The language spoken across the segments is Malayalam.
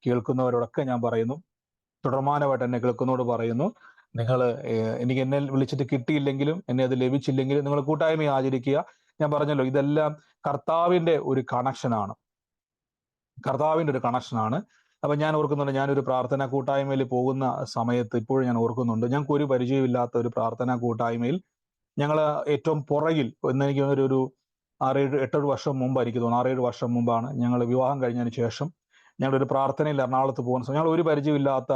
കേൾക്കുന്നവരോടൊക്കെ ഞാൻ പറയുന്നു, തുടർമാനമായിട്ട് എന്നെ കേൾക്കുന്നതോട് പറയുന്നു, നിങ്ങൾ എനിക്ക് എന്നെ വിളിച്ചിട്ട് കിട്ടിയില്ലെങ്കിലും എന്നെ അത് ലഭിച്ചില്ലെങ്കിലും നിങ്ങൾ കൂട്ടായ്മ ആചരിക്കുക. ഞാൻ പറഞ്ഞല്ലോ, ഇതെല്ലാം കർത്താവിന്റെ ഒരു കണക്ഷനാണ്, കർത്താവിന്റെ ഒരു കണക്ഷനാണ്. അപ്പൊ ഞാൻ ഓർക്കുന്നുണ്ട്, ഞാനൊരു പ്രാർത്ഥനാ കൂട്ടായ്മയിൽ പോകുന്ന സമയത്ത് ഇപ്പോഴും ഞാൻ ഓർക്കുന്നുണ്ട്, ഞങ്ങൾക്ക് ഒരു പരിചയമില്ലാത്ത ഒരു പ്രാർത്ഥനാ കൂട്ടായ്മയിൽ ഞങ്ങൾ ഏറ്റവും പുറകിൽ, എനിക്ക് ഒരു 6-8 വർഷം മുമ്പായിരിക്കും തോന്നുന്നു, 6-7 വർഷം മുമ്പാണ് ഞങ്ങൾ വിവാഹം കഴിഞ്ഞതിന് ശേഷം ഞങ്ങളൊരു പ്രാർത്ഥനയിൽ എറണാകുളത്ത് പോകുന്ന സമയം ഞങ്ങൾ ഒരു പരിചയമില്ലാത്ത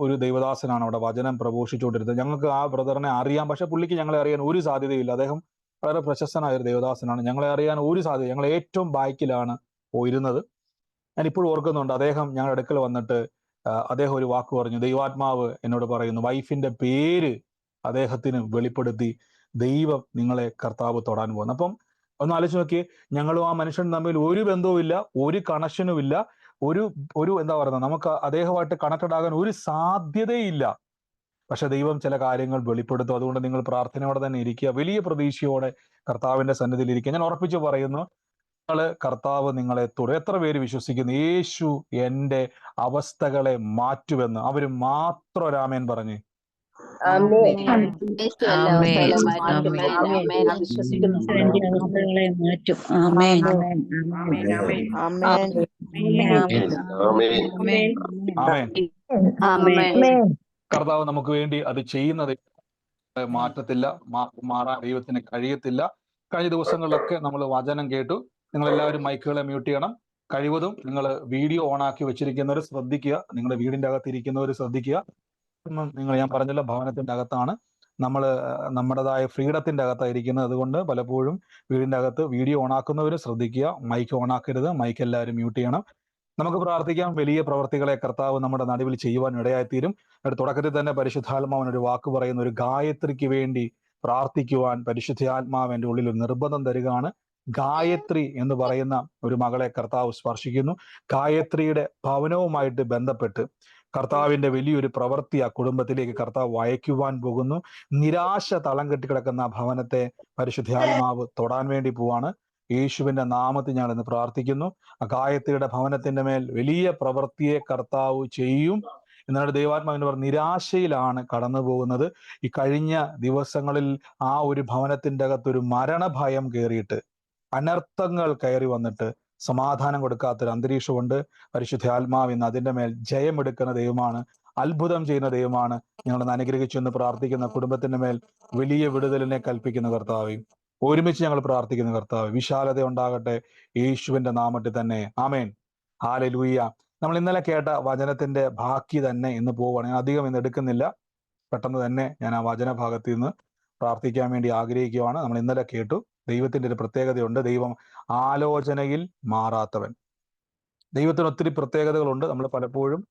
ഒരു ദൈവദാസനാണ് അവിടെ വചനം പ്രഘോഷിച്ചുകൊണ്ടിരുന്നത്. ഞങ്ങൾക്ക് ആ ബ്രദറിനെ അറിയാം, പക്ഷെ പുള്ളിക്ക് ഞങ്ങളെ അറിയാൻ ഒരു സാധ്യതയില്ല. അദ്ദേഹം വളരെ പ്രശസ്തനായ ഒരു ദൈവദാസനാണ്, ഞങ്ങളെ അറിയാൻ ഒരു സാധ്യത. ഞങ്ങൾ ഏറ്റവും ബാക്കിലാണ് പോയിരുന്നത്. ഞാൻ ഇപ്പോഴും ഓർക്കുന്നുണ്ട്, അദ്ദേഹം ഞങ്ങളുടെ അടുക്കൽ വന്നിട്ട് അദ്ദേഹം ഒരു വാക്ക് പറഞ്ഞു. ദൈവാത്മാവ് എന്നോട് പറയുന്നു, വൈഫിന്റെ പേര് അദ്ദേഹത്തിന് വെളിപ്പെടുത്തി, ദൈവം നിങ്ങളെ കർത്താവ് തൊടാൻ പോകുന്നു. അപ്പം ഒന്ന് ആലോചിച്ച് നോക്കിയേ, ഞങ്ങളും ആ മനുഷ്യനും തമ്മിൽ ഒരു ബന്ധവും ഇല്ല, ഒരു കണക്ഷനും ഇല്ല, ഒരു ഒരു എന്താ പറയുന്നത്, നമുക്ക് അദ്ദേഹമായിട്ട് കണക്റ്റഡ് ആകാൻ ഒരു സാധ്യതയില്ല. പക്ഷെ ദൈവം ചില കാര്യങ്ങൾ വെളിപ്പെടുത്തും. അതുകൊണ്ട് നിങ്ങൾ പ്രാർത്ഥനയോടെ തന്നെ ഇരിക്കുക, വലിയ പ്രതീക്ഷയോടെ കർത്താവിന്റെ സന്നിധിയിൽ ഇരിക്കുക. ഞാൻ ഉറപ്പിച്ചു പറയുന്നു, കർത്താവ് നിങ്ങളെ തൊടും. എത്ര പേര് വിശ്വസിക്കുന്നു യേശു എന്റെ അവസ്ഥകളെ മാറ്റുമെന്ന്? അവര് മാത്രം രാമേൻ പറഞ്ഞു. കർത്താവ് നമുക്ക് വേണ്ടി അത് ചെയ്യുന്നത് മാറ്റത്തില്ല, മാറാൻ ദൈവത്തിന് കഴിയത്തില്ല. കഴിഞ്ഞ ദിവസങ്ങളിലൊക്കെ നമ്മൾ വചനം കേട്ടു. നിങ്ങൾ എല്ലാവരും മൈക്കുകളെ മ്യൂട്ട് ചെയ്യണം. കഴിവതും നിങ്ങൾ വീഡിയോ ഓണാക്കി വെച്ചിരിക്കുന്നവർ ശ്രദ്ധിക്കുക, നിങ്ങളുടെ വീടിന്റെ അകത്ത് ഇരിക്കുന്നവർ ശ്രദ്ധിക്കുക. നിങ്ങൾ, ഞാൻ പറഞ്ഞല്ലോ, ഭവനത്തിന്റെ അകത്താണ് നമ്മൾ, നമ്മുടേതായ ഫ്രീഡത്തിന്റെ അകത്താണ് ഇരിക്കുന്നത്. അതുകൊണ്ട് പലപ്പോഴും വീടിന്റെ അകത്ത് വീഡിയോ ഓണാക്കുന്നവർ ശ്രദ്ധിക്കുക, മൈക്ക് ഓണാക്കരുത്, മൈക്ക് എല്ലാവരും മ്യൂട്ട് ചെയ്യണം. നമുക്ക് പ്രാർത്ഥിക്കാം. വലിയ പ്രവർത്തികളെ കർത്താവ് നമ്മുടെ നടുവിൽ ചെയ്യുവാൻ ഇടയായിത്തീരും. തുടക്കത്തിൽ തന്നെ പരിശുദ്ധാത്മാവിനൊരു വാക്ക് പറയുന്ന, ഒരു ഗായത്രിക്ക് വേണ്ടി പ്രാർത്ഥിക്കുവാൻ പരിശുദ്ധാത്മാവിന്റെ ഉള്ളിൽ ഒരു നിർബന്ധം തരികയാണ്. ഗായത്രി എന്ന് പറയുന്ന ഒരു മകളെ കർത്താവ് സ്പർശിക്കുന്നു. ഗായത്രിയുടെ ഭവനവുമായിട്ട് ബന്ധപ്പെട്ട് കർത്താവിന്റെ വലിയൊരു പ്രവൃത്തി ആ കുടുംബത്തിലേക്ക് കർത്താവ് അയക്കുവാൻ പോകുന്നു. നിരാശ തളം കെട്ടിക്കിടക്കുന്ന ആ ഭവനത്തെ പരിശുദ്ധാത്മാവ് തൊടാൻ വേണ്ടി പോവാണ്. യേശുവിന്റെ നാമത്തിൽ ഞങ്ങൾ ഇന്ന് പ്രാർത്ഥിക്കുന്നു. ഗായത്രിയുടെ ഭവനത്തിന്റെ മേൽ വലിയ പ്രവൃത്തിയെ കർത്താവ് ചെയ്യും. എന്നാണ് ദൈവാത്മാവിന് പറഞ്ഞ, നിരാശയിലാണ് കടന്നു പോകുന്നത്. ഈ കഴിഞ്ഞ ദിവസങ്ങളിൽ ആ ഒരു ഭവനത്തിന്റെ അകത്തൊരു മരണഭയം കയറിയിട്ട്, അനർത്ഥങ്ങൾ കയറി വന്നിട്ട് സമാധാനം കൊടുക്കാത്തൊരു അന്തരീക്ഷമുണ്ട്. പരിശുദ്ധാത്മാവ് ഇന്ന് അതിന്റെ മേൽ ജയമെടുക്കുന്ന ദൈവമാണ്, അത്ഭുതം ചെയ്യുന്ന ദൈവമാണ്. ഞങ്ങളൊന്ന് അനുഗ്രഹിച്ചെന്ന് പ്രാർത്ഥിക്കുന്ന കുടുംബത്തിന്റെ മേൽ വലിയ വിടുതലിനെ കൽപ്പിക്കുന്ന കർത്താവേ, ഒരുമിച്ച് ഞങ്ങൾ പ്രാർത്ഥിക്കുന്ന കർത്താവ്, വിശാലത ഉണ്ടാകട്ടെ യേശുവിന്റെ നാമത്തിൽ തന്നെ. ആമേൻ. ഹല്ലേലൂയ. നമ്മൾ ഇന്നലെ കേട്ട വചനത്തിന്റെ ബാക്കി തന്നെ ഇന്ന് പോവുകയാണ്. ഞാൻ അധികം ഇന്ന് എടുക്കുന്നില്ല, പെട്ടെന്ന് തന്നെ ഞാൻ ആ വചന ഭാഗത്ത് നിന്ന് പ്രാർത്ഥിക്കാൻ വേണ്ടി ആഗ്രഹിക്കുകയാണ്. നമ്മൾ ഇന്നലെ കേട്ടു, ദൈവത്തിന്റെ ഒരു പ്രത്യേകതയുണ്ട്, ദൈവം ആലോചനയിൽ മാറാത്തവൻ. ദൈവത്തിന് ഒത്തിരി പ്രത്യേകതകളുണ്ട്. നമ്മൾ പലപ്പോഴും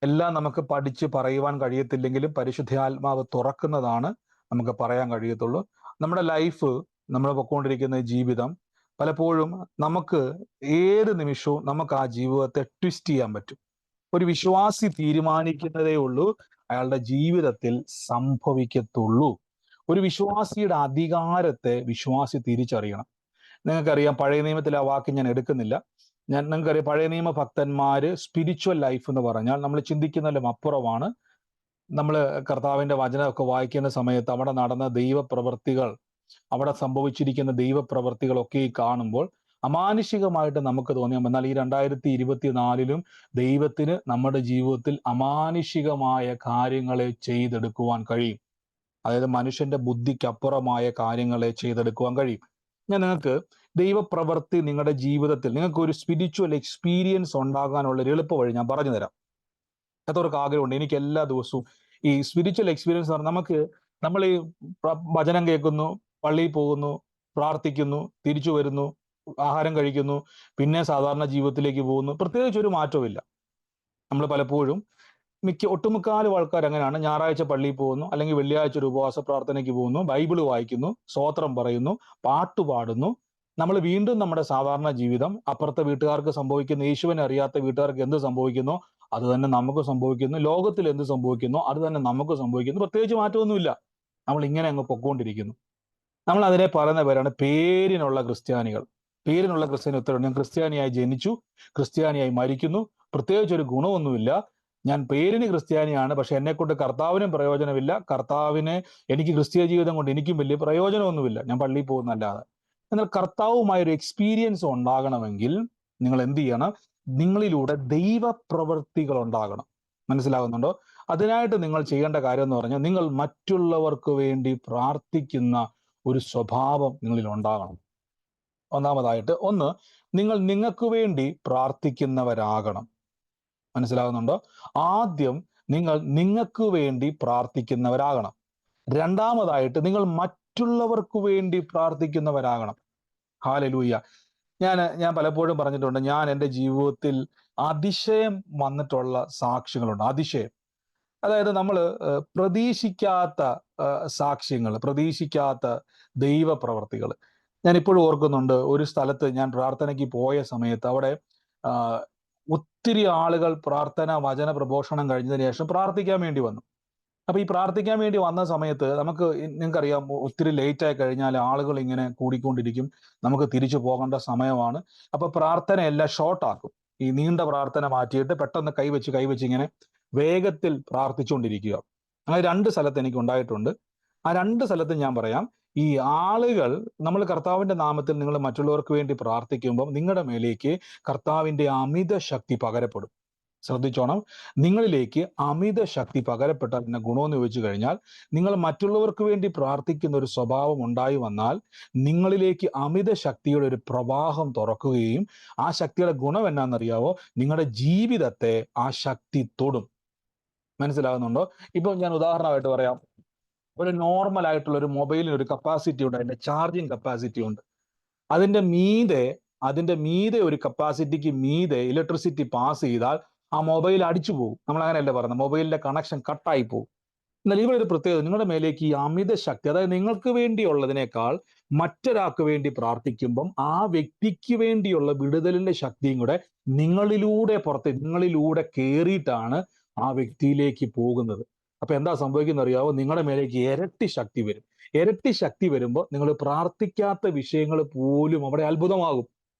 എല്ലാം നമുക്ക് പഠിച്ച് പറയുവാൻ കഴിയത്തില്ലെങ്കിലും പരിശുദ്ധാത്മാവ് തുറക്കുന്നതാണ് നമുക്ക് പറയാൻ കഴിയത്തുള്ളൂ. നമ്മുടെ ലൈഫ്, നമ്മൾ പൊയ്ക്കൊണ്ടിരിക്കുന്ന ജീവിതം, പലപ്പോഴും നമുക്ക് ഏത് നിമിഷവും നമുക്ക് ആ ജീവിതത്തെ ട്വിസ്റ്റ് ചെയ്യാൻ പറ്റും. ഒരു വിശ്വാസി തീരുമാനിക്കുന്നതേ ഉള്ളൂ അയാളുടെ ജീവിതത്തിൽ സംഭവിക്കത്തുള്ളൂ. ഒരു വിശ്വാസിയുടെ അധികാരത്തെ വിശ്വാസി തിരിച്ചറിയണം. നിങ്ങൾക്കറിയാം, പഴയ നിയമത്തിലെ ആ വാക്ക് ഞാൻ എടുക്കുന്നില്ല. നിങ്ങൾക്കറിയാം, പഴയ നിയമ ഭക്തന്മാര് സ്പിരിച്വൽ ലൈഫ് എന്ന് പറഞ്ഞാൽ നമ്മൾ ചിന്തിക്കുന്നതിലും അപ്പുറമാണ്. നമ്മൾ കർത്താവിന്റെ വചനമൊക്കെ വായിക്കുന്ന സമയത്ത് അവിടെ നടന്ന ദൈവപ്രവൃത്തികൾ, അവിടെ സംഭവിച്ചിരിക്കുന്ന ദൈവപ്രവൃത്തികളൊക്കെ കാണുമ്പോൾ അമാനുഷികമായിട്ട് നമുക്ക് തോന്നിയാൽ, എന്നാൽ ഈ 2024 ദൈവത്തിന് നമ്മുടെ ജീവിതത്തിൽ അമാനുഷികമായ കാര്യങ്ങളെ ചെയ്തെടുക്കുവാൻ കഴിയും. അതായത് മനുഷ്യന്റെ ബുദ്ധിക്കപ്പുറമായ കാര്യങ്ങളെ ചെയ്തെടുക്കുവാൻ കഴിയും. ഞാൻ നിങ്ങൾക്ക് ദൈവപ്രവൃത്തി നിങ്ങളുടെ ജീവിതത്തിൽ നിങ്ങൾക്ക് ഒരു സ്പിരിച്വൽ എക്സ്പീരിയൻസ് ഉണ്ടാകാനുള്ള ഒരു എളുപ്പ വഴി ഞാൻ പറഞ്ഞു തരാം. അതൊരു ആഗ്രഹമുണ്ട് എനിക്ക് എല്ലാ ദിവസവും ഈ സ്പിരിച്വൽ എക്സ്പീരിയൻസ് പറഞ്ഞാൽ, നമ്മൾ ഈ വചനം കേൾക്കുന്നു, പള്ളിയിൽ പോകുന്നു, പ്രാർത്ഥിക്കുന്നു, തിരിച്ചു വരുന്നു, ആഹാരം കഴിക്കുന്നു, പിന്നെ സാധാരണ ജീവിതത്തിലേക്ക് പോകുന്നു, പ്രത്യേകിച്ച് ഒരു മാറ്റവും. നമ്മൾ പലപ്പോഴും ഒട്ടുമുക്കാലും ആൾക്കാർ അങ്ങനെയാണ്. ഞായറാഴ്ച പള്ളിയിൽ പോകുന്നു, അല്ലെങ്കിൽ വെള്ളിയാഴ്ച ഒരു ഉപവാസ പ്രാർത്ഥനയ്ക്ക് പോകുന്നു, ബൈബിള് വായിക്കുന്നു, സ്തോത്രം പറയുന്നു, പാട്ട് പാടുന്നു. നമ്മൾ വീണ്ടും നമ്മുടെ സാധാരണ ജീവിതം, അപ്പുറത്തെ വീട്ടുകാർക്ക് സംഭവിക്കുന്ന, യേശുവിനെ അറിയാത്ത വീട്ടുകാർക്ക് എന്ത് സംഭവിക്കുന്നോ അത് തന്നെ നമുക്ക് സംഭവിക്കുന്നു. ലോകത്തിൽ എന്ത് സംഭവിക്കുന്നോ അത് തന്നെ നമുക്ക് സംഭവിക്കുന്നു. പ്രത്യേകിച്ച് മാറ്റമൊന്നുമില്ല. നമ്മൾ ഇങ്ങനെ അങ്ങ് പൊക്കോണ്ടിരിക്കുന്നു. നമ്മൾ അതിനെ പറയുന്ന പേരാണ് പേരിനുള്ള ക്രിസ്ത്യാനികൾ. പേരിനുള്ള ക്രിസ്ത്യാനി ഉത്തരവുണ്ട്. ഞാൻ ക്രിസ്ത്യാനിയായി ജനിച്ചു, ക്രിസ്ത്യാനിയായി മരിക്കുന്നു, പ്രത്യേകിച്ച് ഒരു ഗുണമൊന്നുമില്ല. ഞാൻ പേരിന് ക്രിസ്ത്യാനിയാണ്, പക്ഷെ എന്നെ കൊണ്ട് കർത്താവിനും പ്രയോജനമില്ല, കർത്താവിന് എനിക്ക് ക്രിസ്തീയ ജീവിതം കൊണ്ട് എനിക്കും വലിയ പ്രയോജനമൊന്നുമില്ല, ഞാൻ പള്ളിയിൽ പോകുന്നല്ലാതെ. എന്നാൽ കർത്താവുമായ ഒരു എക്സ്പീരിയൻസ് ഉണ്ടാകണമെങ്കിൽ നിങ്ങൾ എന്ത് ചെയ്യണം? നിങ്ങളിലൂടെ ദൈവപ്രവൃത്തികൾ ഉണ്ടാകണം. മനസ്സിലാകുന്നുണ്ടോ? അതിനായിട്ട് നിങ്ങൾ ചെയ്യേണ്ട കാര്യം എന്ന് പറഞ്ഞാൽ, നിങ്ങൾ മറ്റുള്ളവർക്ക് വേണ്ടി പ്രാർത്ഥിക്കുന്ന ഒരു സ്വഭാവം നിങ്ങളിൽ ഉണ്ടാകണം. ഒന്നാമതായിട്ട്, ഒന്ന്, നിങ്ങൾ നിങ്ങൾക്ക് വേണ്ടി പ്രാർത്ഥിക്കുന്നവരാകണം. മനസ്സിലാകുന്നുണ്ടോ? ആദ്യം നിങ്ങൾ നിങ്ങൾക്ക് വേണ്ടി പ്രാർത്ഥിക്കുന്നവരാകണം. രണ്ടാമതായിട്ട്, നിങ്ങൾ മറ്റുള്ളവർക്ക് വേണ്ടി പ്രാർത്ഥിക്കുന്നവരാകണം. ഹാലലൂയ. ഞാൻ പലപ്പോഴും പറഞ്ഞിട്ടുണ്ട്, ഞാൻ എൻ്റെ ജീവിതത്തിൽ അതിശയം വന്നിട്ടുള്ള സാക്ഷ്യങ്ങളുണ്ട്. അതിശയം, അതായത് നമ്മൾ പ്രതീക്ഷിക്കാത്ത സാക്ഷ്യങ്ങൾ, പ്രതീക്ഷിക്കാത്ത ദൈവപ്രവർത്തികൾ. ഞാൻ ഇപ്പോഴും ഓർക്കുന്നുണ്ട്, ഒരു സ്ഥലത്ത് ഞാൻ പ്രാർത്ഥനയ്ക്ക് പോയ സമയത്ത് അവിടെ ഒത്തിരി ആളുകൾ പ്രാർത്ഥന വചന പ്രഘോഷണം കഴിഞ്ഞതിന് ശേഷം പ്രാർത്ഥിക്കാൻ വേണ്ടി വന്നു. അപ്പൊ ഈ പ്രാർത്ഥിക്കാൻ വേണ്ടി വന്ന സമയത്ത് നിങ്ങൾക്കറിയാം, ഒത്തിരി ലേറ്റ് ആയി കഴിഞ്ഞാൽ ആളുകൾ ഇങ്ങനെ കൂടിക്കൊണ്ടിരിക്കും, നമുക്ക് തിരിച്ചു പോകേണ്ട സമയമാണ്. അപ്പൊ പ്രാർത്ഥനയെല്ലാം ഷോർട്ടാക്കും. ഈ നീണ്ട പ്രാർത്ഥന മാറ്റിയിട്ട് പെട്ടെന്ന് കൈവച്ച് ഇങ്ങനെ വേഗത്തിൽ പ്രാർത്ഥിച്ചുകൊണ്ടിരിക്കുക. അങ്ങനെ 2 സ്ഥലത്ത് എനിക്ക് ഉണ്ടായിട്ടുണ്ട്. ആ 2 സ്ഥലത്ത് ഞാൻ പറയാം, ഈ ആളുകൾ, നമ്മൾ കർത്താവിന്റെ നാമത്തിൽ നിങ്ങൾ മറ്റുള്ളവർക്ക് വേണ്ടി പ്രാർത്ഥിക്കുമ്പോൾ നിങ്ങളുടെ മേലേക്ക് കർത്താവിന്റെ അമിത ശക്തി പകരപ്പെടും. ശ്രദ്ധിച്ചോണം, നിങ്ങളിലേക്ക് അമിത ശക്തി പകരപ്പെട്ടാൽ പിന്നെ ഗുണമെന്ന് ചോദിച്ചു കഴിഞ്ഞാൽ, നിങ്ങൾ മറ്റുള്ളവർക്ക് വേണ്ടി പ്രാർത്ഥിക്കുന്ന ഒരു സ്വഭാവം ഉണ്ടായി വന്നാൽ നിങ്ങളിലേക്ക് അമിത ശക്തിയുടെ ഒരു പ്രവാഹം തുറക്കുകയും ആ ശക്തിയുടെ ഗുണം എന്നാണെന്നറിയാവോ? നിങ്ങളുടെ ജീവിതത്തെ ആ ശക്തി തൊടും. മനസ്സിലാകുന്നുണ്ടോ? ഇപ്പൊ ഞാൻ ഉദാഹരണമായിട്ട് പറയാം, ഒരു നോർമൽ ആയിട്ടുള്ള ഒരു മൊബൈലിന് ഒരു കപ്പാസിറ്റി ഉണ്ട്, അതിന്റെ ചാർജിങ് കപ്പാസിറ്റി ഉണ്ട്. അതിന്റെ മീതെ ഒരു കപ്പാസിറ്റിക്ക് മീതെ ഇലക്ട്രിസിറ്റി പാസ് ചെയ്താൽ ആ മൊബൈൽ അടിച്ചു പോകും. നമ്മൾ അങ്ങനെയല്ലേ പറയുന്നത്, മൊബൈലിന്റെ കണക്ഷൻ കട്ടായി പോകും. എന്നാൽ ഇവിടെ ഒരു പ്രത്യേകത, നിങ്ങളുടെ മേലേക്ക് ഈ അമിത ശക്തി, അതായത് നിങ്ങൾക്ക് വേണ്ടിയുള്ളതിനേക്കാൾ മറ്റൊരാൾക്ക് വേണ്ടി പ്രാർത്ഥിക്കുമ്പം ആ വ്യക്തിക്ക് വേണ്ടിയുള്ള വിടുതലിന്റെ ശക്തിയും കൂടെ നിങ്ങളിലൂടെ കയറിയിട്ടാണ് ആ വ്യക്തിയിലേക്ക് പോകുന്നത്. അപ്പൊ എന്താ സംഭവിക്കുന്നത് അറിയാവോ? നിങ്ങളുടെ മേലേക്ക് ഇരട്ടി ശക്തി വരും. ഇരട്ടി ശക്തി വരുമ്പോൾ നിങ്ങൾ പ്രാർത്ഥിക്കാത്ത വിഷയങ്ങൾ പോലും അവിടെ അത്ഭുതമാകും.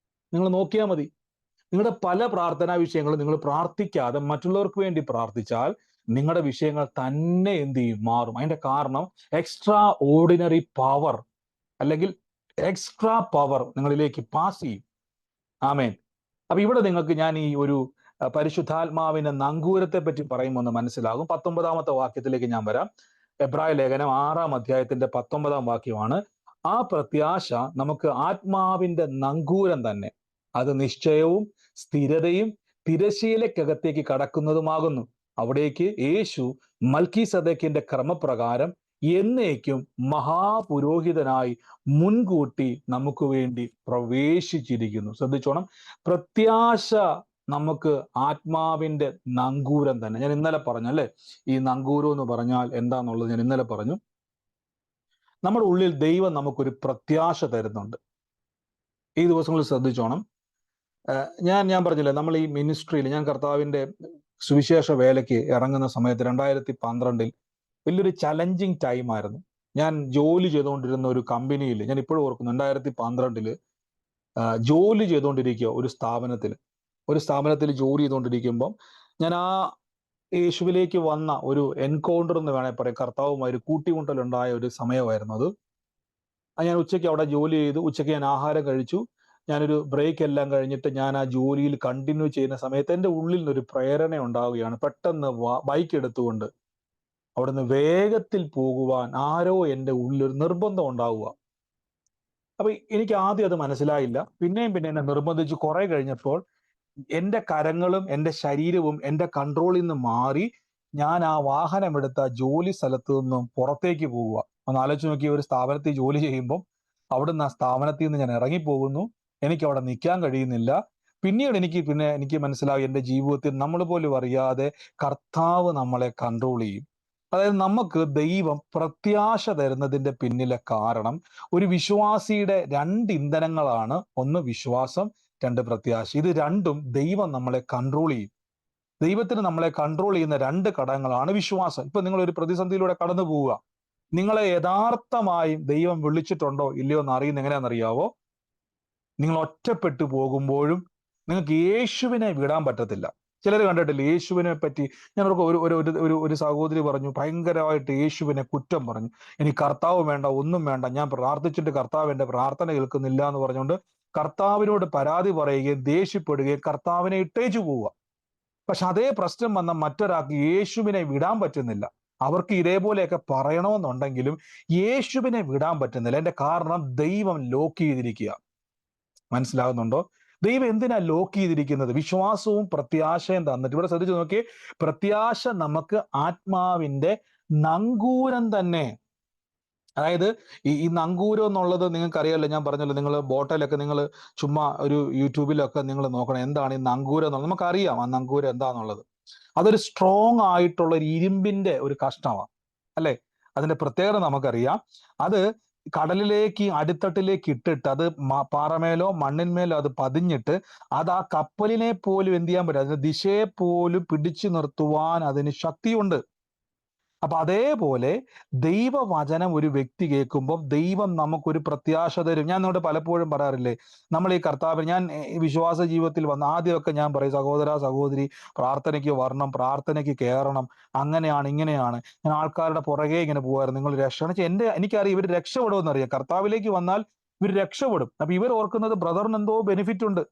നിങ്ങൾ നോക്കിയാൽ മതി, നിങ്ങളുടെ പല പ്രാർത്ഥനാ വിഷയങ്ങളും നിങ്ങൾ പ്രാർത്ഥിക്കാതെ മറ്റുള്ളവർക്ക് വേണ്ടി പ്രാർത്ഥിച്ചാൽ നിങ്ങളുടെ വിഷയങ്ങൾ തന്നെ എന്ത് ചെയ്യും? മാറും. അതിന്റെ കാരണം എക്സ്ട്രാ ഓർഡിനറി പവർ, അല്ലെങ്കിൽ എക്സ്ട്രാ പവർ നിങ്ങളിലേക്ക് പാസ് ചെയ്യും. ആമേൻ. അപ്പൊ ഇവിടെ നിങ്ങൾക്ക് ഞാൻ ഈ ഒരു പരിശുദ്ധാത്മാവിന്റെ നങ്കൂരത്തെ പറ്റി പറയുമ്പോൾ ഒന്ന് മനസ്സിലാകും. 19ാമത്തെ വാക്യത്തിലേക്ക് ഞാൻ വരാം. എബ്രായ ലേഖനം 6-ാം അധ്യായത്തിന്റെ 19ാം വാക്യമാണ്. ആ പ്രത്യാശ നമുക്ക് ആത്മാവിന്റെ നങ്കൂരം തന്നെ, അത് നിശ്ചയവും സ്ഥിരതയും തിരശീലക്കകത്തേക്ക് കടക്കുന്നതുമാകുന്നു. അവിടേക്ക് യേശു മൽക്കീസദേക്കിന്റെ ക്രമപ്രകാരം എന്നേക്കും മഹാപുരോഹിതനായി മുൻകൂട്ടി നമുക്ക് വേണ്ടി പ്രവേശിച്ചിരിക്കുന്നു. ശ്രദ്ധിച്ചോണം, പ്രത്യാശ നമുക്ക് ആത്മാവിന്റെ നങ്കൂരം തന്നെ. ഞാൻ ഇന്നലെ പറഞ്ഞു അല്ലെ, ഈ നങ്കൂരം എന്ന് പറഞ്ഞാൽ എന്താന്നുള്ളത് ഞാൻ ഇന്നലെ പറഞ്ഞു. നമ്മുടെ ഉള്ളിൽ ദൈവം നമുക്കൊരു പ്രത്യാശ തരുന്നുണ്ട്. ഈ ദിവസങ്ങളിൽ ശ്രദ്ധിച്ചോണം. ഞാൻ പറഞ്ഞില്ലേ, നമ്മൾ ഈ മിനിസ്ട്രിയിൽ, ഞാൻ കർത്താവിന്റെ സുവിശേഷ വേലയ്ക്ക് ഇറങ്ങുന്ന സമയത്ത് 2012 വലിയൊരു ചലഞ്ചിങ് ടൈം ആയിരുന്നു. ഞാൻ ജോലി ചെയ്തുകൊണ്ടിരുന്ന ഒരു കമ്പനിയിൽ, ഞാൻ ഇപ്പോഴും ഓർക്കുന്നു, 2012 ജോലി ചെയ്തുകൊണ്ടിരിക്കുക ഒരു സ്ഥാപനത്തിൽ ജോലി ചെയ്തുകൊണ്ടിരിക്കുമ്പം ഞാൻ ആ യേശുവിലേക്ക് വന്ന ഒരു എൻകൗണ്ടർ എന്ന് വേണേൽ പറയാം, കർത്താവുമായി ഒരു കൂട്ടിമുട്ടലുണ്ടായ ഒരു സമയമായിരുന്നു അത്. ഞാൻ ഉച്ചയ്ക്ക് അവിടെ ജോലി ചെയ്തു. ഉച്ചയ്ക്ക് ഞാൻ ആഹാരം കഴിച്ചു. ഞാനൊരു ബ്രേക്ക് എല്ലാം കഴിഞ്ഞിട്ട് ഞാൻ ആ ജോലിയിൽ കണ്ടിന്യൂ ചെയ്യുന്ന സമയത്ത് എൻ്റെ ഉള്ളിൽ നിന്നൊരു പ്രേരണ ഉണ്ടാവുകയാണ്. പെട്ടെന്ന് ബൈക്ക് എടുത്തുകൊണ്ട് അവിടുന്ന് വേഗത്തിൽ പോകുവാൻ ആരോ എൻ്റെ ഉള്ളിലൊരു നിർബന്ധം ഉണ്ടാവുക. അപ്പൊ എനിക്ക് ആദ്യം അത് മനസ്സിലായില്ല. പിന്നെയും എന്നെ നിർബന്ധിച്ച് കുറെ കഴിഞ്ഞപ്പോൾ എൻ്റെ കരങ്ങളും എൻ്റെ ശരീരവും എൻ്റെ കൺട്രോളിൽ നിന്ന് മാറി ഞാൻ ആ വാഹനമെടുത്ത ജോലി സ്ഥലത്ത് നിന്നും പുറത്തേക്ക് പോവുക. ഒന്ന് ആലോചിച്ച് നോക്കി, ഒരു സ്ഥാപനത്തിൽ ജോലി ചെയ്യുമ്പോൾ അവിടുന്ന് ആ സ്ഥാപനത്തിൽ നിന്ന് ഞാൻ ഇറങ്ങിപ്പോകുന്നു. എനിക്ക് അവിടെ നിൽക്കാൻ കഴിയുന്നില്ല. പിന്നീട് എനിക്ക് മനസ്സിലായി, എൻ്റെ ജീവിതത്തിൽ നമ്മൾ പോലും അറിയാതെ കർത്താവ് നമ്മളെ കൺട്രോൾ ചെയ്യും. അതായത് നമുക്ക് ദൈവം പ്രത്യാശ തരുന്നതിന്റെ പിന്നിലെ കാരണം, ഒരു വിശ്വാസിയുടെ 2 ഇന്ധനങ്ങളാണ്. ഒന്ന് വിശ്വാസം, 2 പ്രത്യാശ. ഇത് രണ്ടും ദൈവം നമ്മളെ കൺട്രോൾ ചെയ്യും. ദൈവത്തിന് നമ്മളെ കൺട്രോൾ ചെയ്യുന്ന 2 ഘടകങ്ങളാണ് വിശ്വാസം. ഇപ്പൊ നിങ്ങൾ ഒരു പ്രതിസന്ധിയിലൂടെ കടന്നു പോവുക, നിങ്ങളെ യഥാർത്ഥമായും ദൈവം വിളിച്ചിട്ടുണ്ടോ ഇല്ലയോ എന്ന് അറിയുന്ന എങ്ങനെയാണെന്നറിയാവോ? നിങ്ങൾ ഒറ്റപ്പെട്ടു പോകുമ്പോഴും നിങ്ങൾക്ക് യേശുവിനെ വിടാൻ പറ്റത്തില്ല. ചിലർ കണ്ടിട്ടില്ല യേശുവിനെ പറ്റി. ഞങ്ങൾക്ക് ഒരു ഒരു ഒരു ഒരു ഒരു സഹോദരി പറഞ്ഞു, ഭയങ്കരമായിട്ട് യേശുവിനെ കുറ്റം പറഞ്ഞു. എനിക്ക് കർത്താവ് വേണ്ട, ഒന്നും വേണ്ട, ഞാൻ പ്രാർത്ഥിച്ചിട്ട് കർത്താവ് എന്റെ പ്രാർത്ഥന കേൾക്കുന്നില്ല എന്ന് പറഞ്ഞുകൊണ്ട് കർത്താവിനോട് പരാതി പറയുകയും ദേഷ്യപ്പെടുകയും കർത്താവിനെ ഇട്ടേച്ചു പോവുക. പക്ഷെ അതേ പ്രശ്നം വന്ന മറ്റൊരാൾക്ക് യേശുവിനെ വിടാൻ പറ്റുന്നില്ല. അവർക്ക് ഇതേപോലെയൊക്കെ പറയണമെന്നുണ്ടെങ്കിലും യേശുവിനെ വിടാൻ പറ്റുന്നില്ല. എന്റെ കാരണം ദൈവം ലോക്ക് ചെയ്തിരിക്കുക. മനസ്സിലാകുന്നുണ്ടോ? ദൈവം എന്തിനാ ലോക്ക് ചെയ്തിരിക്കുന്നത്? വിശ്വാസവും പ്രത്യാശയും തന്നിട്ട്. ഇവിടെ ശ്രദ്ധിച്ചു നോക്കിയേ, പ്രത്യാശ നമുക്ക് ആത്മാവിന്റെ നങ്കൂരം തന്നെ. അതായത് ഈ നങ്കൂരം എന്നുള്ളത് നിങ്ങൾക്ക് അറിയാമല്ലോ, ഞാൻ പറഞ്ഞല്ലോ, നിങ്ങൾ ബോട്ടയിലൊക്കെ നിങ്ങൾ ചുമ്മാ ഒരു യൂട്യൂബിലൊക്കെ നിങ്ങൾ നോക്കണം എന്താണ് ഈ നങ്കൂരം എന്നുള്ളത്. നമുക്കറിയാം ആ നങ്കൂരം എന്താന്നുള്ളത്. അതൊരു സ്ട്രോങ് ആയിട്ടുള്ള ഒരു ഇരുമ്പിന്റെ ഒരു കഷ്ണമാണ്, അല്ലെ? അതിന്റെ പ്രത്യേകത നമുക്കറിയാം. അത് കടലിലേക്ക് അടിത്തട്ടിലേക്ക് ഇട്ടിട്ട് അത് പാറമേലോ മണ്ണിന്മേലോ അത് പതിഞ്ഞിട്ട് അത് ആ കപ്പലിനെ പോലും എന്ത് ചെയ്യാൻ പറ്റും, അതിന്റെ ദിശയെ പോലും പിടിച്ചു നിർത്തുവാൻ അതിന് ശക്തിയുണ്ട്. അപ്പൊ അതേപോലെ ദൈവവചനം ഒരു വ്യക്തി കേൾക്കുമ്പോൾ ദൈവം നമുക്കൊരു പ്രത്യാശ തരും. ഞാൻ നിങ്ങളോട് പലപ്പോഴും പറയാറില്ലേ, നമ്മൾ ഈ കർത്താവ്, ഞാൻ വിശ്വാസ ജീവിതത്തിൽ വന്ന ആദ്യമൊക്കെ ഞാൻ പറയും, സഹോദര സഹോദരി പ്രാർത്ഥനയ്ക്ക് വരണം, പ്രാർത്ഥനയ്ക്ക് കയറണം, അങ്ങനെയാണ് ഇങ്ങനെയാണ്. ഞാൻ ആൾക്കാരുടെ പുറകെ ഇങ്ങനെ പോകുമായിരുന്നു. നിങ്ങൾ രക്ഷ എനിക്കറിയാം ഇവർ രക്ഷപ്പെടുമെന്ന് അറിയാം. കർത്താവിലേക്ക് വന്നാൽ ഇവർ രക്ഷപ്പെടും. അപ്പൊ ഇവർ ഓർക്കുന്നത് ബ്രദറിന് എന്തോ ബെനിഫിറ്റ് ഉണ്ട്,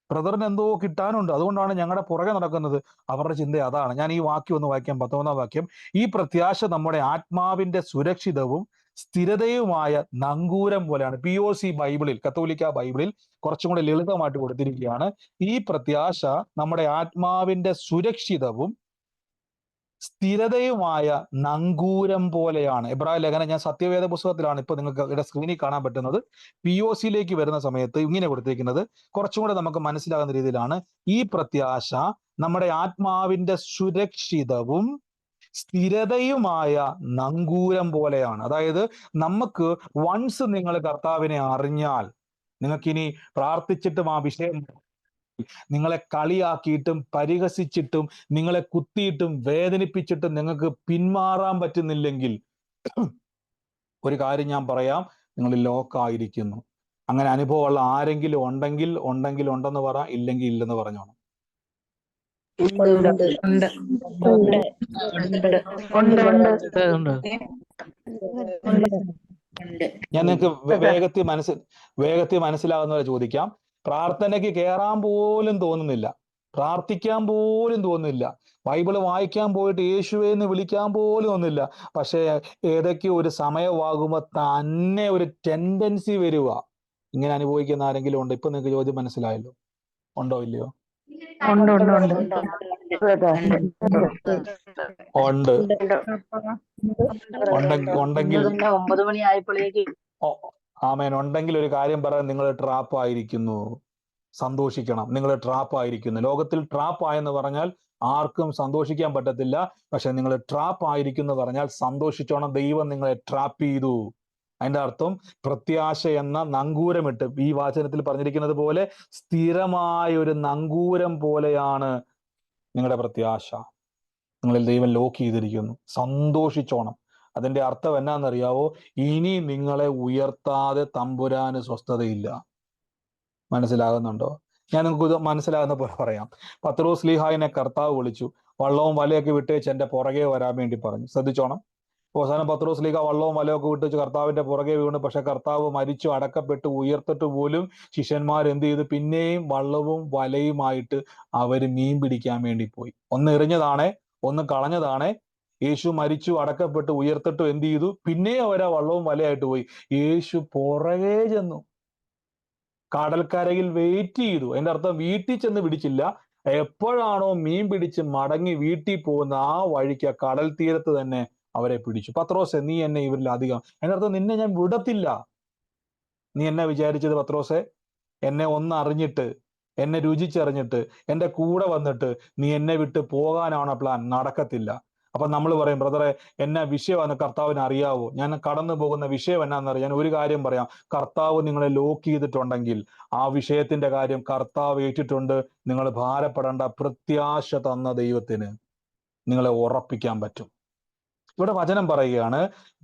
ബ്രദറിന് എന്തോ കിട്ടാനുണ്ട്, അതുകൊണ്ടാണ് ഞങ്ങളുടെ പുറകെ നടക്കുന്നത്. അവരുടെ ചിന്ത അതാണ്. ഞാൻ ഈ വാക്യം ഒന്ന് വായിക്കാം, 19-ാം വാക്യം. ഈ പ്രത്യാശ നമ്മുടെ ആത്മാവിന്റെ സുരക്ഷിതവും സ്ഥിരതയുമായ നങ്കൂരം പോലെയാണ്. POC ബൈബിളിൽ, കത്തോലിക്ക ബൈബിളിൽ കുറച്ചും കൂടെ ലളിതമായിട്ട് കൊടുത്തിരിക്കുകയാണ്. ഈ പ്രത്യാശ നമ്മുടെ ആത്മാവിന്റെ സുരക്ഷിതവും സ്ഥിരതയുമായ നങ്കൂരം പോലെയാണ്. എബ്രായ ലേഖനം, ഞാൻ സത്യവേദ പുസ്തകത്തിലാണ് ഇപ്പൊ നിങ്ങൾക്ക് ഇവിടെ സ്ക്രീനിൽ കാണാൻ പറ്റുന്നത്. POCയിലേക്ക് വരുന്ന സമയത്ത് ഇങ്ങനെ കൊടുത്തിരിക്കുന്നത് കുറച്ചും കൂടെ നമുക്ക് മനസ്സിലാകുന്ന രീതിയിലാണ്. ഈ പ്രത്യാശ നമ്മുടെ ആത്മാവിന്റെ സുരക്ഷിതവും സ്ഥിരതയുമായ നങ്കൂരം പോലെയാണ്. അതായത് നമുക്ക് വൺസ് നിങ്ങൾ കർത്താവിനെ അറിഞ്ഞാൽ, നിങ്ങൾക്കിനി പ്രാർത്ഥിച്ചിട്ടും ആ വിഷയം നിങ്ങളെ കളിയാക്കിയിട്ടും പരിഹസിച്ചിട്ടും നിങ്ങളെ കുത്തിയിട്ടും വേദനിപ്പിച്ചിട്ടും നിങ്ങൾക്ക് പിന്മാറാൻ പറ്റുന്നില്ലെങ്കിൽ ഒരു കാര്യം ഞാൻ പറയാം, നിങ്ങൾ ലോക്കായിരിക്കുന്നു. അങ്ങനെ അനുഭവമുള്ള ആരെങ്കിലും ഉണ്ടെങ്കിൽ ഉണ്ടെന്ന് പറ, ഇല്ലെങ്കിൽ ഇല്ലെന്ന് പറഞ്ഞോണം. ഞാൻ നിങ്ങൾക്ക് വേഗത്തിൽ മനസ്സിലാകുന്ന പോലെ ചോദിക്കാം. പ്രാർത്ഥനയ്ക്ക് കയറാൻ പോലും തോന്നുന്നില്ല, പ്രാർത്ഥിക്കാൻ പോലും തോന്നുന്നില്ല, ബൈബിള് വായിക്കാൻ പോയിട്ട് യേശുവേ എന്ന് വിളിക്കാൻ പോലും ഒന്നുമില്ല. പക്ഷെ ഏതൊക്കെ ഒരു സമയമാകുമ്പോൾ തന്നെ ഒരു ടെൻഡൻസി വരിക. ഇങ്ങനെ അനുഭവിക്കുന്ന ആരെങ്കിലും ഉണ്ട്? ഇപ്പൊ നിങ്ങൾക്ക് ചോദ്യം മനസ്സിലായല്ലോ, ഉണ്ടോ ഇല്ലയോ? ഉണ്ട്. ഉണ്ടെങ്കിൽ 9 മണിയായപ്പോഴേക്ക് ആമേൻ. ഉണ്ടെങ്കിൽ ഒരു കാര്യം പറയാൻ, നിങ്ങൾ ട്രാപ്പ് ആയിരിക്കുന്നു. സന്തോഷിക്കണം, നിങ്ങൾ ട്രാപ്പ് ആയിരിക്കുന്നു. ലോകത്തിൽ ട്രാപ്പ് ആയെന്ന് പറഞ്ഞാൽ ആർക്കും സന്തോഷിക്കാൻ പറ്റത്തില്ല. പക്ഷെ നിങ്ങൾ ട്രാപ്പ് ആയിരിക്കുന്നു പറഞ്ഞാൽ സന്തോഷിച്ചോണം, ദൈവം നിങ്ങളെ ട്രാപ്പ് ചെയ്തു. അതിന്റെ അർത്ഥം പ്രത്യാശ എന്ന നങ്കൂരമിട്ട്, ഈ വാചനത്തിൽ പറഞ്ഞിരിക്കുന്നത് പോലെ സ്ഥിരമായ ഒരു നങ്കൂരം പോലെയാണ് നിങ്ങളുടെ പ്രത്യാശ. നിങ്ങളിൽ ദൈവം ലോക്ക് ചെയ്തിരിക്കുന്നു. സന്തോഷിച്ചോണം. അതിന്റെ അർത്ഥം എന്നാന്നറിയാവോ? ഇനി നിങ്ങളെ ഉയർത്താതെ തമ്പുരാന് സ്വസ്ഥതയില്ല. മനസ്സിലാകുന്നുണ്ടോ? ഞാൻ നിങ്ങൾക്ക് ഇത് മനസ്സിലാകുന്ന പോലെ പറയാം. പത്രോസ് ശ്ലീഹായിനെ കർത്താവ് വിളിച്ചു, വള്ളവും വലയൊക്കെ വിട്ടേച്ച് എന്റെ പുറകെ വരാൻ വേണ്ടി പറഞ്ഞു. ശ്രദ്ധിച്ചോണം. അവസാനം പത്രോസ് ശ്ലീഹ വള്ളവും വലയൊക്കെ വിട്ടേച്ച് കർത്താവിന്റെ പുറകെ വീണു. പക്ഷെ കർത്താവ് മരിച്ചു, അടക്കപ്പെട്ടു, ഉയർത്തിട്ട് പോലും ശിഷ്യന്മാർ എന്ത് ചെയ്തു? പിന്നെയും വള്ളവും വലയുമായിട്ട് അവര് മീൻ പിടിക്കാൻ വേണ്ടി പോയി. ഒന്ന് എറിഞ്ഞതാണേ, ഒന്ന് കളഞ്ഞതാണേ. യേശു മരിച്ചു, അടക്കപ്പെട്ടു, ഉയർത്തിട്ടു എന്ത് ചെയ്തു? പിന്നെയും അവരാ വള്ളവും വലയായിട്ട് പോയി. യേശു പുറകെ ചെന്നു, കടൽക്കരയിൽ വെയിറ്റ് ചെയ്തു. അതിന്റെ അർത്ഥം വീട്ടിൽ ചെന്ന് പിടിച്ചില്ല. എപ്പോഴാണോ മീൻ പിടിച്ച് മടങ്ങി വീട്ടിൽ പോകുന്ന ആ വഴിക്ക് കടൽ തീരത്ത് തന്നെ അവരെ പിടിച്ചു. പത്രോസെ, നീ എന്നെ ഇവരിൽ അധികം, അതിന്റെ അർത്ഥം നിന്നെ ഞാൻ വിടത്തില്ല. നീ എന്നെ വിചാരിച്ചത് പത്രോസെ, എന്നെ ഒന്ന് അറിഞ്ഞിട്ട്, എന്നെ രുചിച്ചറിഞ്ഞിട്ട് എന്റെ കൂടെ വന്നിട്ട് നീ എന്നെ വിട്ട് പോകാനാണ് പ്ലാൻ? നടക്കത്തില്ല. അപ്പൊ നമ്മൾ പറയും, ബ്രദറെ എന്നാ വിഷയമാണെന്ന് കർത്താവിന് അറിയാവോ? ഞാൻ കടന്നു പോകുന്ന വിഷയം എന്നാന്നറിയാൻ ഒരു കാര്യം പറയാം. കർത്താവ് നിങ്ങളെ ലോക്ക് ചെയ്തിട്ടുണ്ടെങ്കിൽ ആ വിഷയത്തിന്റെ കാര്യം കർത്താവ് ഏറ്റിട്ടുണ്ട്. നിങ്ങൾ ഭാരപ്പെടേണ്ട. പ്രത്യാശ തന്ന ദൈവത്തിന് നിങ്ങളെ ഉറപ്പിക്കാൻ പറ്റും. ഇവിടെ വചനം പറയുകയാണ്,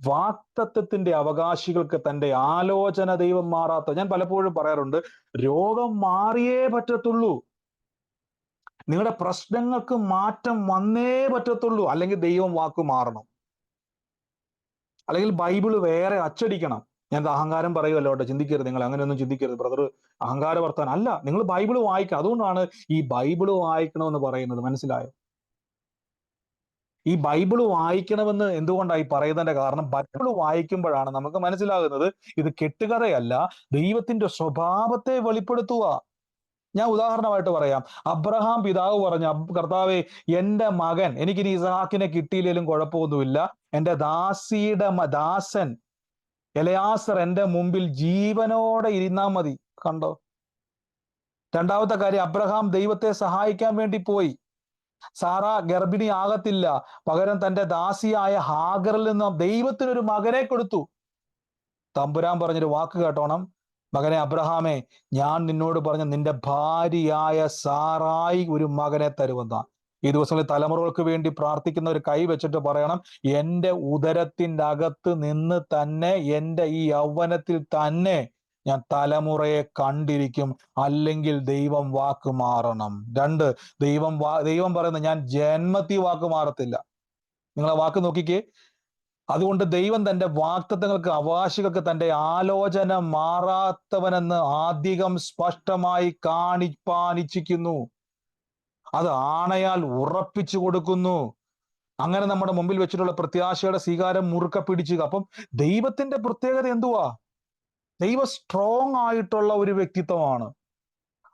വാക്തത്വത്തിന്റെ അവകാശികൾക്ക് തന്റെ ആലോചന ദൈവം മാറാത്ത. ഞാൻ പലപ്പോഴും പറയാറുണ്ട്, രോഗം മാറിയേ പറ്റത്തുള്ളൂ. നിങ്ങളുടെ പ്രശ്നങ്ങൾക്ക് മാറ്റം വന്നേ പറ്റത്തുള്ളൂ. അല്ലെങ്കിൽ ദൈവം വാക്ക് മാറണം, അല്ലെങ്കിൽ ബൈബിള് വേറെ അച്ചടിക്കണം. ഞാൻ അഹങ്കാരം പറയുമല്ലോ കേട്ടോ, ചിന്തിക്കരുത്, നിങ്ങൾ അങ്ങനെയൊന്നും ചിന്തിക്കരുത് ബ്രദർ, അഹങ്കാര വർത്താനം അല്ല. നിങ്ങൾ ബൈബിള് വായിക്കണം. അതുകൊണ്ടാണ് ഈ ബൈബിള് വായിക്കണമെന്ന് പറയുന്നത്. മനസ്സിലായോ? ഈ ബൈബിള് വായിക്കണമെന്ന് എന്തുകൊണ്ടായി പറയുന്നതിന്റെ കാരണം, ബൈബിള് വായിക്കുമ്പോഴാണ് നമുക്ക് മനസ്സിലാകുന്നത് ഇത് കെട്ടുകഥയല്ല, ദൈവത്തിന്റെ സ്വഭാവത്തെ വെളിപ്പെടുത്തുക. ഞാൻ ഉദാഹരണമായിട്ട് പറയാം. അബ്രഹാം പിതാവ് പറഞ്ഞു, കർത്താവേ, എന്റെ മകൻ, എനിക്കിനി ഇസഹാക്കിനെ കിട്ടിയില്ലെങ്കിലും കുഴപ്പമൊന്നുമില്ല, എന്റെ ദാസൻ എലയാസർ എന്റെ മുമ്പിൽ ജീവനോടെ ഇരുന്നാ മതി. കണ്ടോ? രണ്ടാമത്തെ കാര്യം, അബ്രഹാം ദൈവത്തെ സഹായിക്കാൻ വേണ്ടി പോയി. സാറ ഗർഭിണി ആകത്തില്ല, പകരം തന്റെ ദാസിയായ ഹാഗറിൽ നിന്ന് ദൈവത്തിനൊരു മകനെ കൊടുത്തു. തമ്പുരാൻ പറഞ്ഞൊരു വാക്ക് കേട്ടോണം, മകനെ അബ്രഹാമേ, ഞാൻ നിന്നോട് പറഞ്ഞ നിന്റെ ഭാര്യയായ സാറായി ഒരു മകനെ തരുമെന്ന. ഈ ദിവസങ്ങളിൽ തലമുറകൾക്ക് വേണ്ടി പ്രാർത്ഥിക്കുന്ന ഒരു കൈ വെച്ചിട്ട് പറയണം, എന്റെ ഉദരത്തിന്റെ അകത്ത് നിന്ന് തന്നെ, എന്റെ ഈ യൗവനത്തിൽ തന്നെ ഞാൻ തലമുറയെ കണ്ടിരിക്കും, അല്ലെങ്കിൽ ദൈവം വാക്ക് മാറണം. രണ്ട്, ദൈവം പറയുന്നത്, ഞാൻ ജന്മത്തിൽ വാക്ക് മാറത്തില്ല. നിങ്ങളെ വാക്ക് നോക്കിക്കേ. അതുകൊണ്ട് ദൈവം തന്റെ വാഗ്ദത്തങ്ങൾക്ക് അവകാശികൾക്ക് തന്റെ ആലോചന മാറാത്തവനെന്ന് ആദ്യം സ്പഷ്ടമായി കാണിപ്പാനിച്ചിരിക്കുന്നു. അത് ആണയാൽ ഉറപ്പിച്ചു കൊടുക്കുന്നു. അങ്ങനെ നമ്മുടെ മുമ്പിൽ വെച്ചിട്ടുള്ള പ്രത്യാശയുടെ സ്വീകാരം മുറുക്ക പിടിച്ചുക. അപ്പം ദൈവത്തിന്റെ പ്രത്യേകത എന്തുവാ? ദൈവം സ്ട്രോങ് ആയിട്ടുള്ള ഒരു വ്യക്തിത്വമാണ്.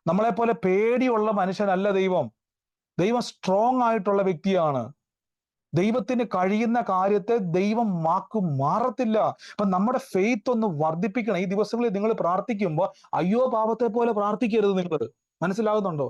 നമ്മളെപ്പോലെ പേടിയുള്ള മനുഷ്യനല്ല ദൈവം. ദൈവം സ്ട്രോങ് ആയിട്ടുള്ള വ്യക്തിയാണ്. ദൈവത്തിന് കഴിയുന്ന കാര്യത്തെ ദൈവം വാക്ക് മാറത്തില്ല. അപ്പൊ നമ്മുടെ ഫെയ്ത്ത് ഒന്ന് വർദ്ധിപ്പിക്കണം. ഈ ദിവസങ്ങളിൽ നിങ്ങൾ പ്രാർത്ഥിക്കുമ്പോൾ അയ്യോ പാപത്തെ പോലെ പ്രാർത്ഥിക്കരുത്. നിങ്ങൾ മനസ്സിലാകുന്നുണ്ടോ?